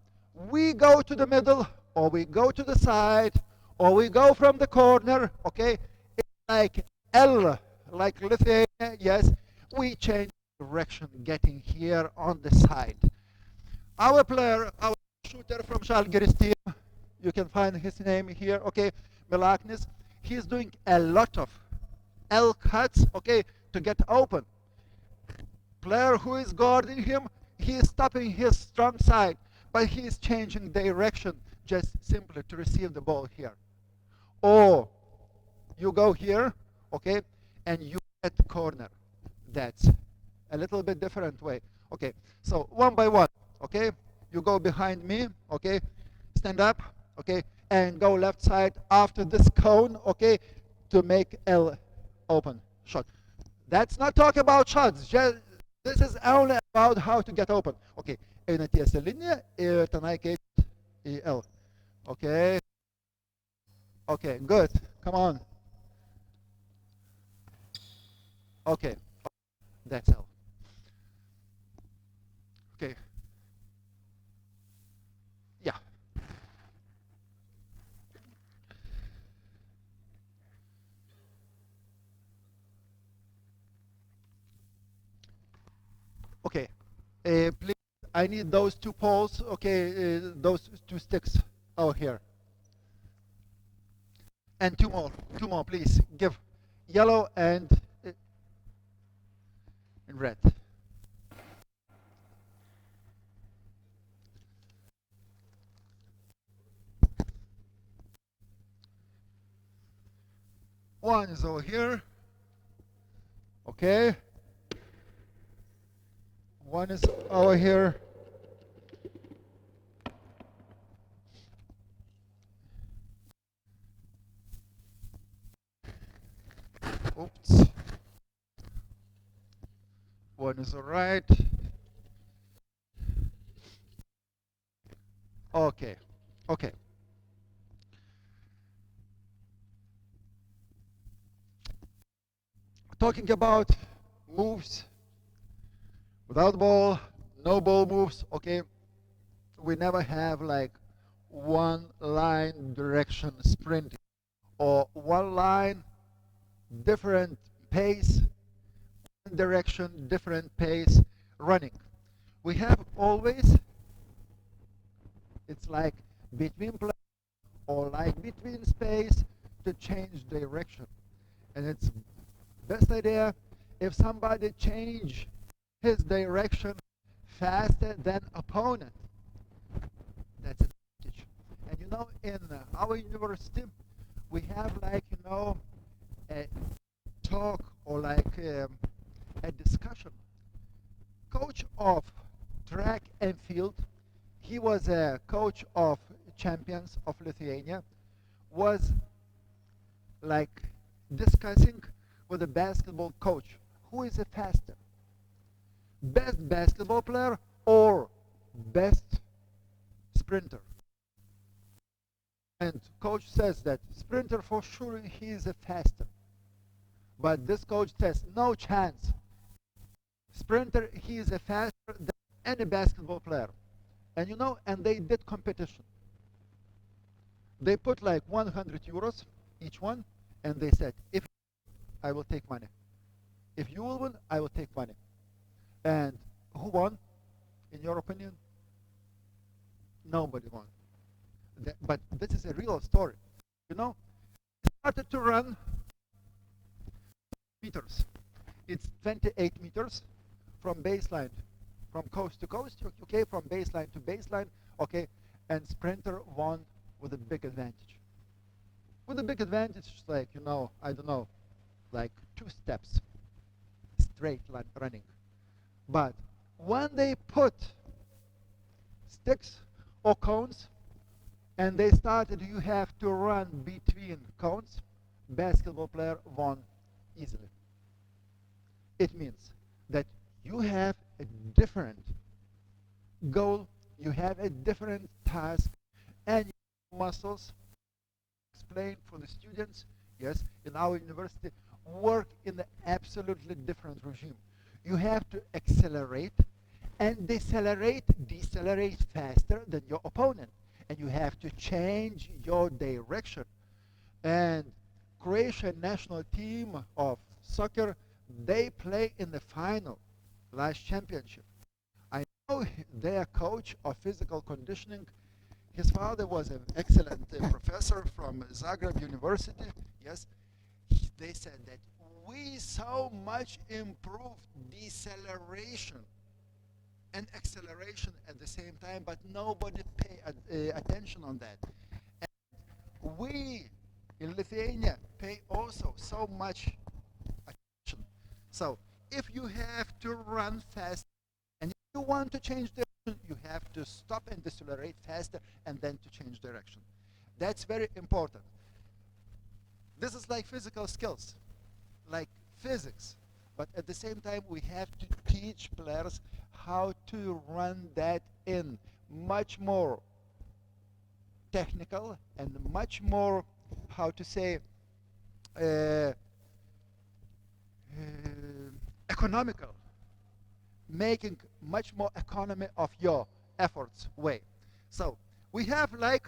we go to the middle, or we go to the side, or we go from the corner, okay, like L, like Lithuania, yes, we change direction, getting here on the side. Our player, our shooter from Žalgiris team. You can find his name here, okay, Milaknis. He's doing a lot of L cuts, okay, to get open. Player who is guarding him, he is stopping his strong side, but he is changing direction just simply to receive the ball here. Or you go here, okay, and you get corner. That's a little bit different way. Okay, so one by one, okay, you go behind me, okay, stand up, okay, and go left side after this cone, okay, to make L open shot. That's not talk about shots, just, this is only about how to get open. Okay, eina tiesia linija ir tenai keičiat į L. Okay, okay, good, come on. Okay, that's L. Okay, yeah. Okay, please, I need those two poles, okay, those two sticks over here. And two more, please. Give yellow and red. One is over here. Okay. One is over here. Oops. One is all right. Okay. Okay. Talking about moves without ball, no ball moves, okay. We never have like one line direction sprinting or one line different pace, one direction different pace running. We have always, it's like between play or like between space to change direction. And it's best idea if somebody change his direction faster than opponent. That's an advantage. And you know, in our university, we have like, you know, a talk or like a discussion. Coach of track and field, he was a coach of champions of Lithuania, was like discussing with a basketball coach, who is the faster? Best basketball player or best sprinter? And coach says that sprinter for sure he is a faster. But this coach says no chance. Sprinter he is a faster than any basketball player. And you know, and they did competition. They put like 100 euros each one, and they said, if I will take money. If you will win, I will take money. And who won, in your opinion? Nobody won. But this is a real story. You know, they started to run meters. It's 28 meters from baseline, from coast to coast, okay, from baseline to baseline, okay, and sprinter won with a big advantage. With a big advantage, like, you know, I don't know, like 2 steps, straight line running. But when they put sticks or cones, and they started, you have to run between cones, basketball player won easily. It means that you have a different goal, you have a different task, and your muscles, explain for the students, yes, in our university, work in an absolutely different regime. You have to accelerate and decelerate faster than your opponent. And you have to change your direction. And Croatian national team of soccer, they play in the final, last championship. I know their coach of physical conditioning, His father was an excellent professor from Zagreb University. Yes, they said that we so much improved deceleration and acceleration at the same time, but nobody pay attention on that. And we in Lithuania pay also so much attention. So if you have to run fast and if you want to change direction, you have to stop and decelerate faster and then to change direction. That's very important. This is like physical skills, like physics. But at the same time, we have to teach players how to run that in much more technical and much more, how to say, uh, economical, making much more economy of your efforts way. So we have like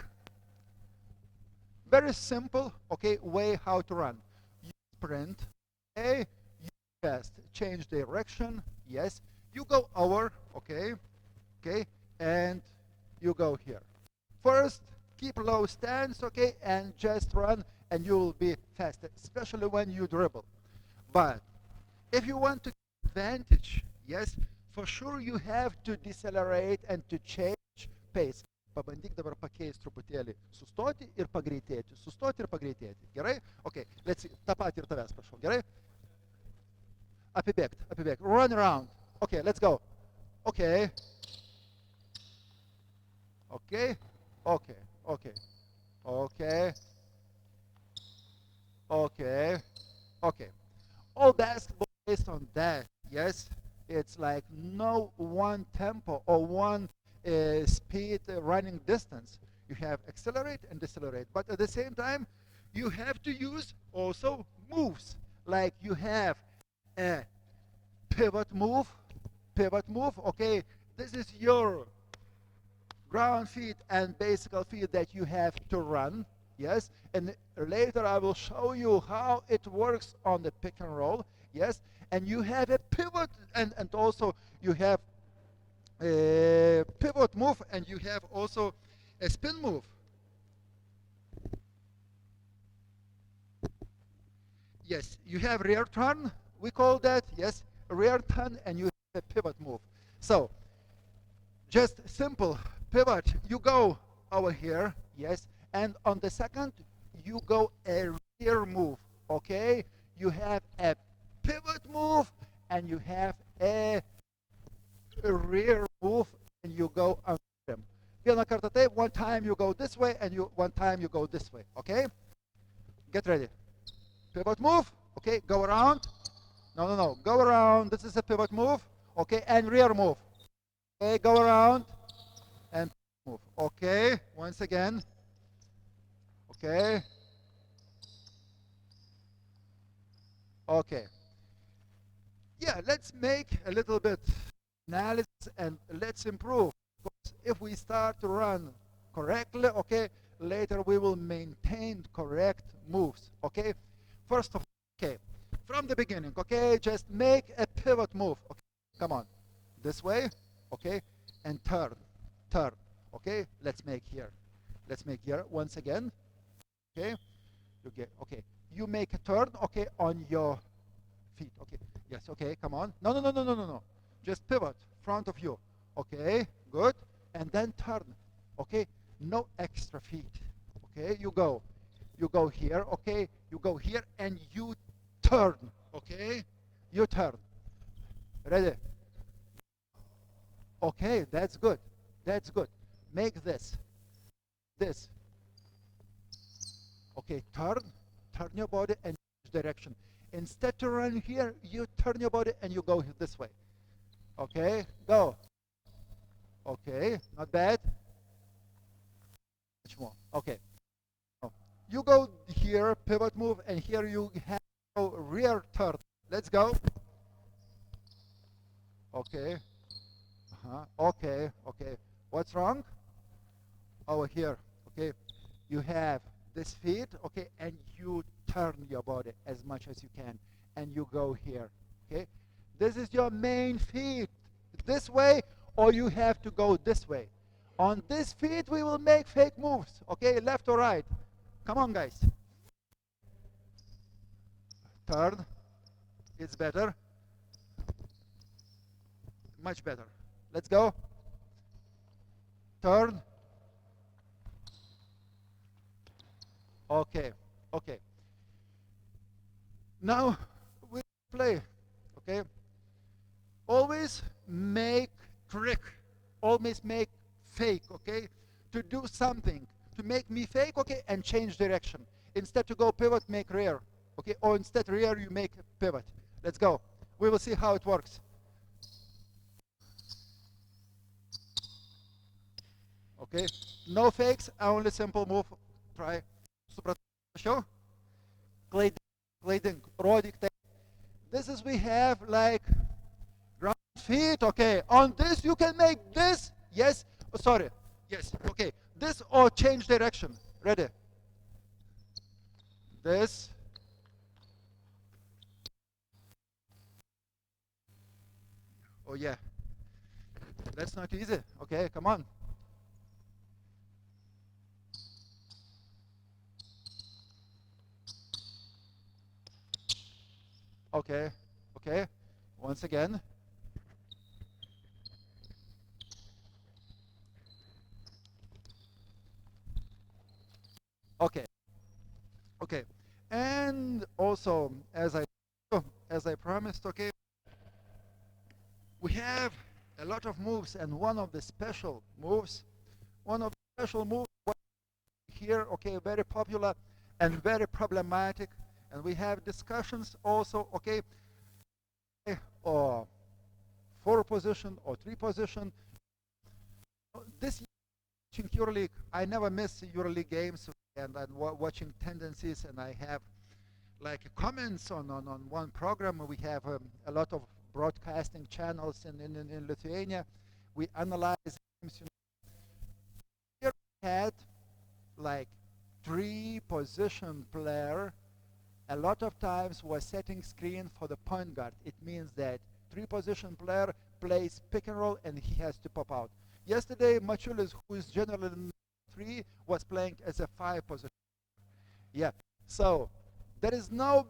very simple, okay, way how to run. You sprint, okay, you fast, change direction, yes. You go over, okay, okay, and you go here. First, keep low stance, okay, and just run, and you will be faster, especially when you dribble. But if you want to get advantage, yes, for sure you have to decelerate and to change pace. Pabandyk dabar pakeisti truputėlį, sustoti ir pagreitėti, sustoti ir pagreitėti. Gerai? Okay, let's see. Ta pati ir tavęs, prašau. Gerai? Apibėgt, apibėgt. Run around. Okay, let's go. Okay. Okay. Okay. Okay. Okay. Okay. Okay. All basketball based on that, yes? It's like no one tempo or one speed running distance. You have accelerate and decelerate. But at the same time, you have to use also moves. Like you have a pivot move, okay? This is your ground feed and basic feed that you have to run, yes? And later I will show you how it works on the pick and roll, yes? And you have a pivot and also you have a pivot move and you have also a spin move. Yes, you have rear turn, we call that, yes, rear turn, and you have a pivot move. So, just simple pivot, you go over here, yes, and on the second, you go a rear move, okay? You have a pivot move, and you have a rear move, and you go under them. Vieną kartą taip, one time you go this way, and one time you go this way, okay? Get ready. Pivot move, okay, go around. No, go around. This is a pivot move, okay, and rear move. Okay, go around and move. Okay, once again. Okay. Okay. Yeah, let's make a little bit analysis and let's improve. Because if we start to run correctly, okay, later we will maintain correct moves, okay? First of all, okay, from the beginning, okay, just make a pivot move. Okay, come on, this way, okay, and turn, okay. Let's make here once again, okay. You make a turn, okay, on your feet, okay. Yes, okay. Come on. No. Just pivot, front of you, okay. Good, and then turn, okay. No extra feet, okay. You go here, okay. You go here and you turn, okay. You turn. Ready? Okay, that's good. Make this. Okay, turn your body and change direction. Instead to run here, you turn your body and you go this way. Okay, go. Okay, not bad. Much more. Okay. You go here, pivot move, and here you have rear turn. Let's go. Okay. Okay. What's wrong? Over here. Okay. You have this feet, okay, and you turn your body as much as you can, and you go here. Okay. This is your main feet. This way, or you have to go this way. On this feet, we will make fake moves, okay, left or right. Come on, guys. Turn. It's better. Much better. Let's go. Turn. Okay, okay. Now we play, okay? Always make trick, always make fake, okay? To do something, to make me fake, okay, and change direction. Instead to go pivot, make rear, okay? Or instead rear, you make pivot. Let's go. We will see how it works. Okay, no fakes, only simple move. Try. Show. Gliding, rodik. This is we have like ground feet. Okay, on this you can make this. Yes. Oh, sorry. Yes. Okay. This or change direction. Ready. This. Oh yeah. That's not easy. Okay, come on. Okay. Okay. Once again. Okay. Okay. And also, as I promised, okay, we have a lot of moves, and one of the special moves here, okay, very popular and very problematic, and we have discussions also, okay, or 4 position or 3 position. This watching EuroLeague, I never miss EuroLeague games, and I'm watching tendencies, and I have like comments on one program. We have a lot of broadcasting channels in Lithuania. We analyze games. Here we had like 3 position player. A lot of times was setting screen for the point guard. It means that 3 position player plays pick and roll and he has to pop out. Yesterday, Machulis, who is generally 3, was playing as a 5 position. Yeah. So there is no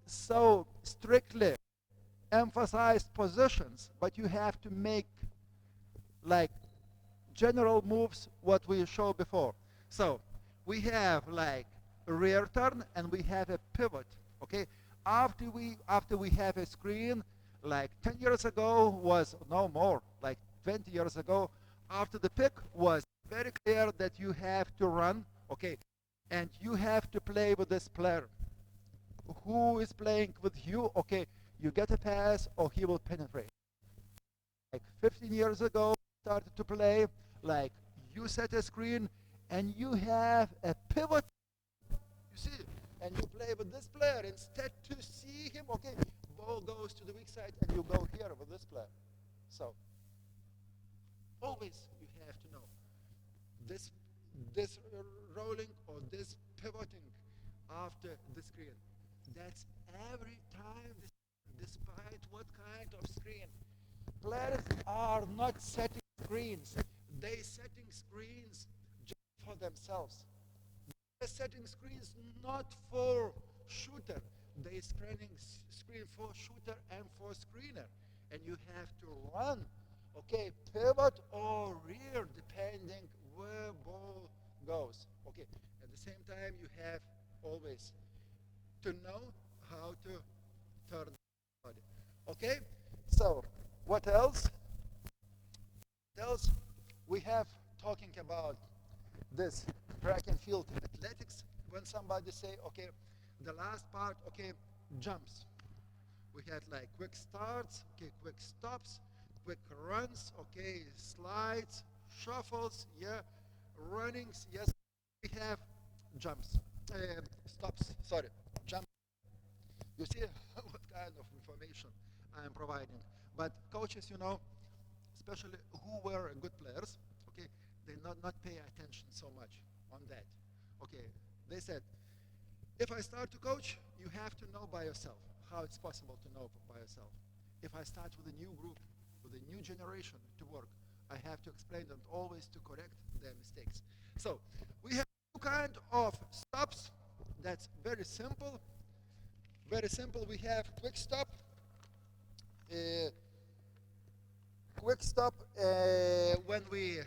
so strictly emphasized positions, but you have to make like general moves what we showed before. So we have like a rear turn and we have a pivot. Okay. After we have a screen, like 10 years ago was no more, like 20 years ago, after the pick was very clear that you have to run, okay, and you have to play with this player. Who is playing with you? Okay, you get a pass or he will penetrate. Like 15 years ago, started to play, like you set a screen and you have a pivot, you see, and you play with this player. Instead to see him, okay, ball goes to the weak side and you go here with this player. So always you have to know this rolling or this pivoting after the screen. That's every time, despite what kind of screen. Players are not setting screens. They setting screens just for themselves. They're setting screens not for shooter. They screen for shooter and for screener. And you have to run, okay, pivot or rear depending where ball goes. Okay, at the same time you have always to know how to turn the body. Okay, so what else? We have talking about this track and field athletics. When somebody say, okay, the last part, okay, jumps. We had like quick starts, okay, quick stops, quick runs, okay, slides, shuffles, yeah, runnings, yes. We have jumps, stops, sorry, jumps. You see what kind of information I am providing. But coaches, especially who were good players, okay, they not pay attention so much on that. Okay, they said, if I start to coach, you have to know by yourself how it's possible to know by yourself. If I start with a new group, with a new generation to work, I have to explain them always to correct their mistakes. So we have two kinds of stops. That's very simple. Very simple. We have quick stop. Uh, quick stop when we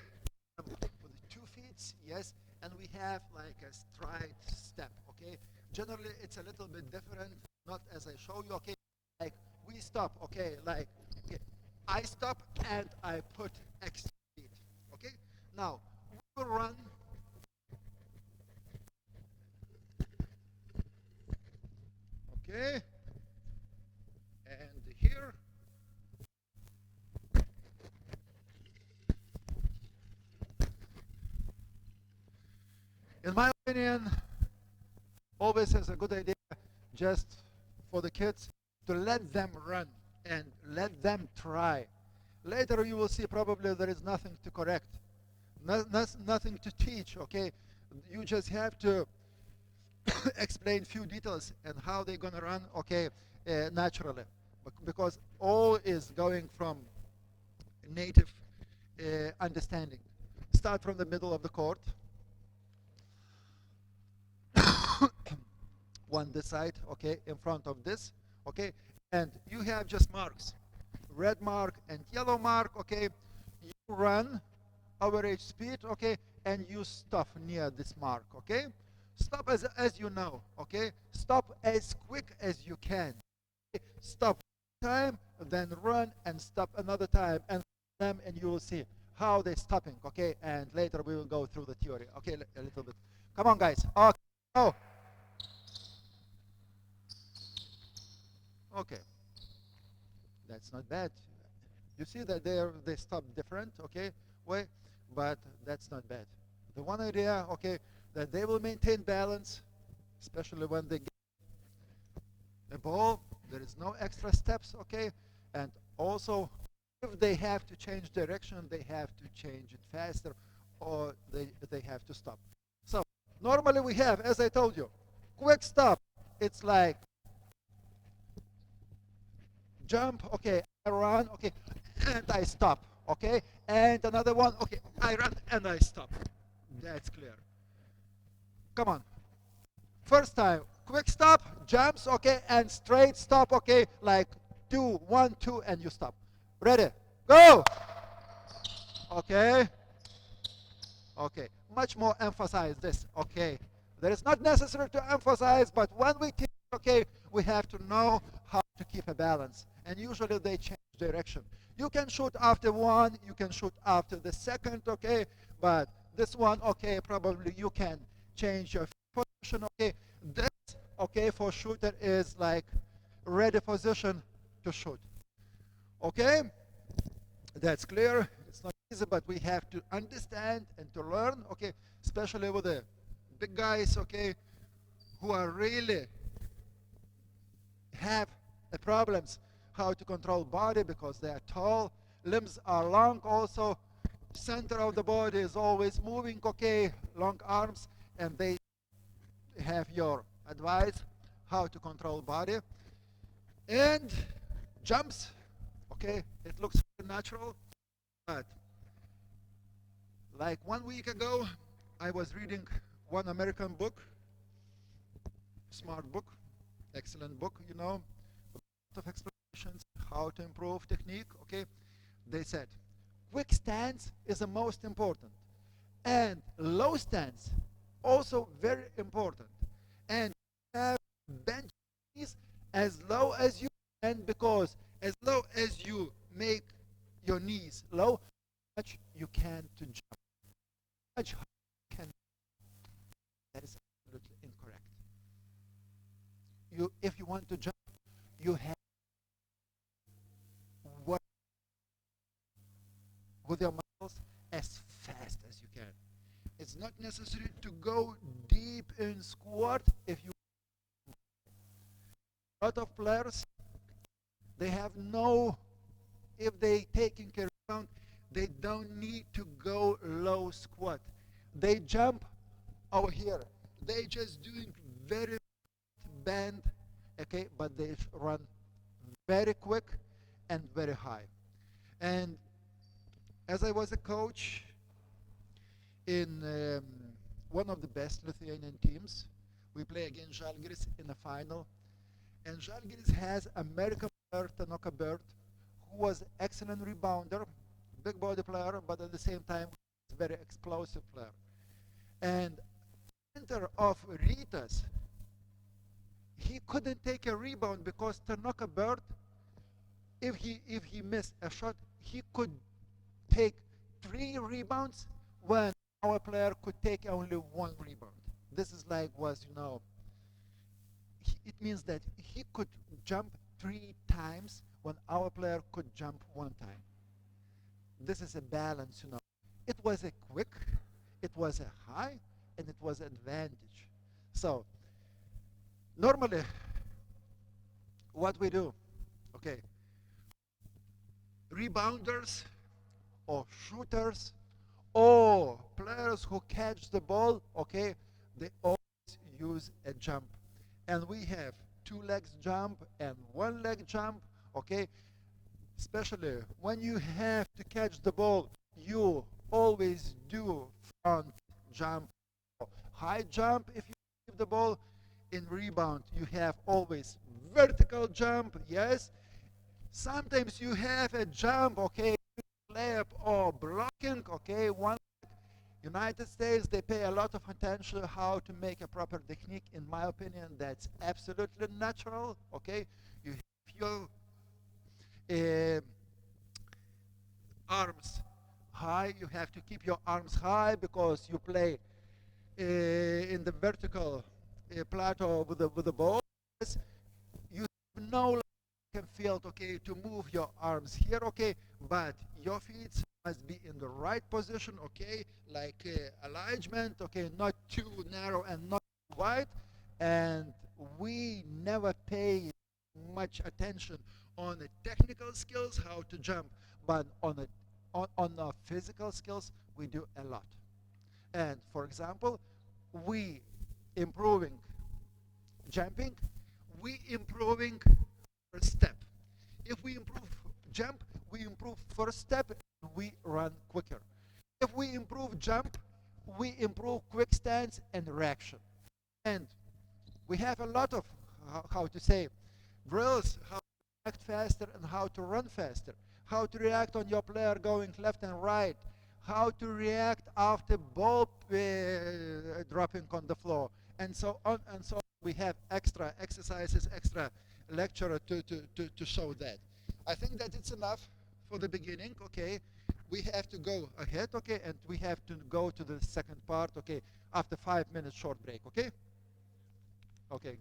with 2 feet, yes, and we have like a stride step, okay? Generally, it's a little bit different, not as I show you, okay? Like we stop, okay? Like okay, I stop and I put extra feet, okay? Now we will run. Okay, and here. In my opinion, always is a good idea just for the kids to let them run and let them try. Later you will see probably there is nothing to correct, nothing to teach, okay? You just have to explain few details and how they're going to run, okay, naturally. Because all is going from native understanding. Start from the middle of the court. One this side, okay, in front of this, okay, and you have just marks, red mark and yellow mark, okay. You run average speed, okay, and you stop near this mark, okay. Stop as you know, okay. Stop as quick as you can. Okay? Stop time, then run and stop another time, and them, and you will see how they're stopping, okay. And later we will go through the theory, okay, a little bit. Come on, guys. Okay. Oh. Okay, that's not bad. You see that they stop different, okay, way, but that's not bad. The one idea, okay, that they will maintain balance, especially when they get the ball. There is no extra steps, okay, and also if they have to change direction, they have to change it faster, or they have to stop. So normally we have, as I told you, quick stop. It's like jump, okay, I run, okay, and I stop, okay, and another one, okay, I run and I stop. That's clear. Come on. First time, quick stop, jumps, okay, and straight stop, okay, like 2, 1, 2, and you stop. Ready? Go! Okay. Okay. Much more emphasize this, okay. There is not necessary to emphasize, but when we teach, okay, we have to know how to keep a balance. And usually they change direction. You can shoot after one, you can shoot after the second, okay, but this one, okay, probably you can change your position, okay. This, okay, for shooter is like ready position to shoot. Okay, that's clear. It's not easy, but we have to understand and to learn, okay, especially with the big guys, okay, who are really have problems how to control body because they are tall, limbs are long also, center of the body is always moving, okay, long arms, and they have your advice how to control body. And jumps, okay, it looks natural, but like 1 week ago, I was reading one American book, smart book, excellent book, you know, a lot of explanations, how to improve technique, okay. They said, quick stance is the most important, and low stance also very important, and have bench knees as low as you can, because as low as you make your knees low, much you can to jump, much you can. That is absolutely incorrect. If you want to jump, you have to work with your muscles as fast as you can. It's not necessary to go deep in squat if you. A lot of players, they have no, if they take into account, they don't need to go low squat. They jump over here. They just doing very bend, okay, but they run very quick and very high. And As I was a coach in one of the best Lithuanian teams, we play against Žalgiris in the final, and Žalgiris has American player Tanaka Bird, who was excellent rebounder, big body player, but at the same time very explosive player. And center of Ritas, he couldn't take a rebound because Tanaka Bird, if he missed a shot, he could take 3 rebounds when our player could take only 1 rebound. This is like was it means that he could jump 3 times when our player could jump 1 time. This is a balance. It was a quick, it was a high, and it was advantage. So normally, what we do, okay, rebounders or shooters or players who catch the ball, okay, they always use a jump. And we have 2 legs jump and 1 leg jump, okay? Especially when you have to catch the ball, you always do front jump, high jump if you give the ball. In rebound, you have always vertical jump, yes. Sometimes you have a jump, okay, layup or blocking, okay. United States, they pay a lot of attention how to make a proper technique. In my opinion, that's absolutely natural, okay. You have your arms high. You have to keep your arms high because you play in the vertical plateau with the ball. You have no can feel okay to move your arms here, okay, but your feet must be in the right position, okay, like alignment, okay, not too narrow and not too wide. And we never pay much attention on the technical skills how to jump, but on the physical skills we do a lot. And for example, we improving jumping, we improving first step. If we improve jump, we improve first step, we run quicker. If we improve jump, we improve quick stance and reaction. And we have a lot of, how to say, drills, how to react faster and how to run faster, how to react on your player going left and right, how to react after ball dropping on the floor, and so on and so on. We have extra exercises, extra lecture to show that. I think that it's enough for the beginning, okay? We have to go ahead, okay? And we have to go to the second part, okay? After 5 minutes short break, okay? Okay.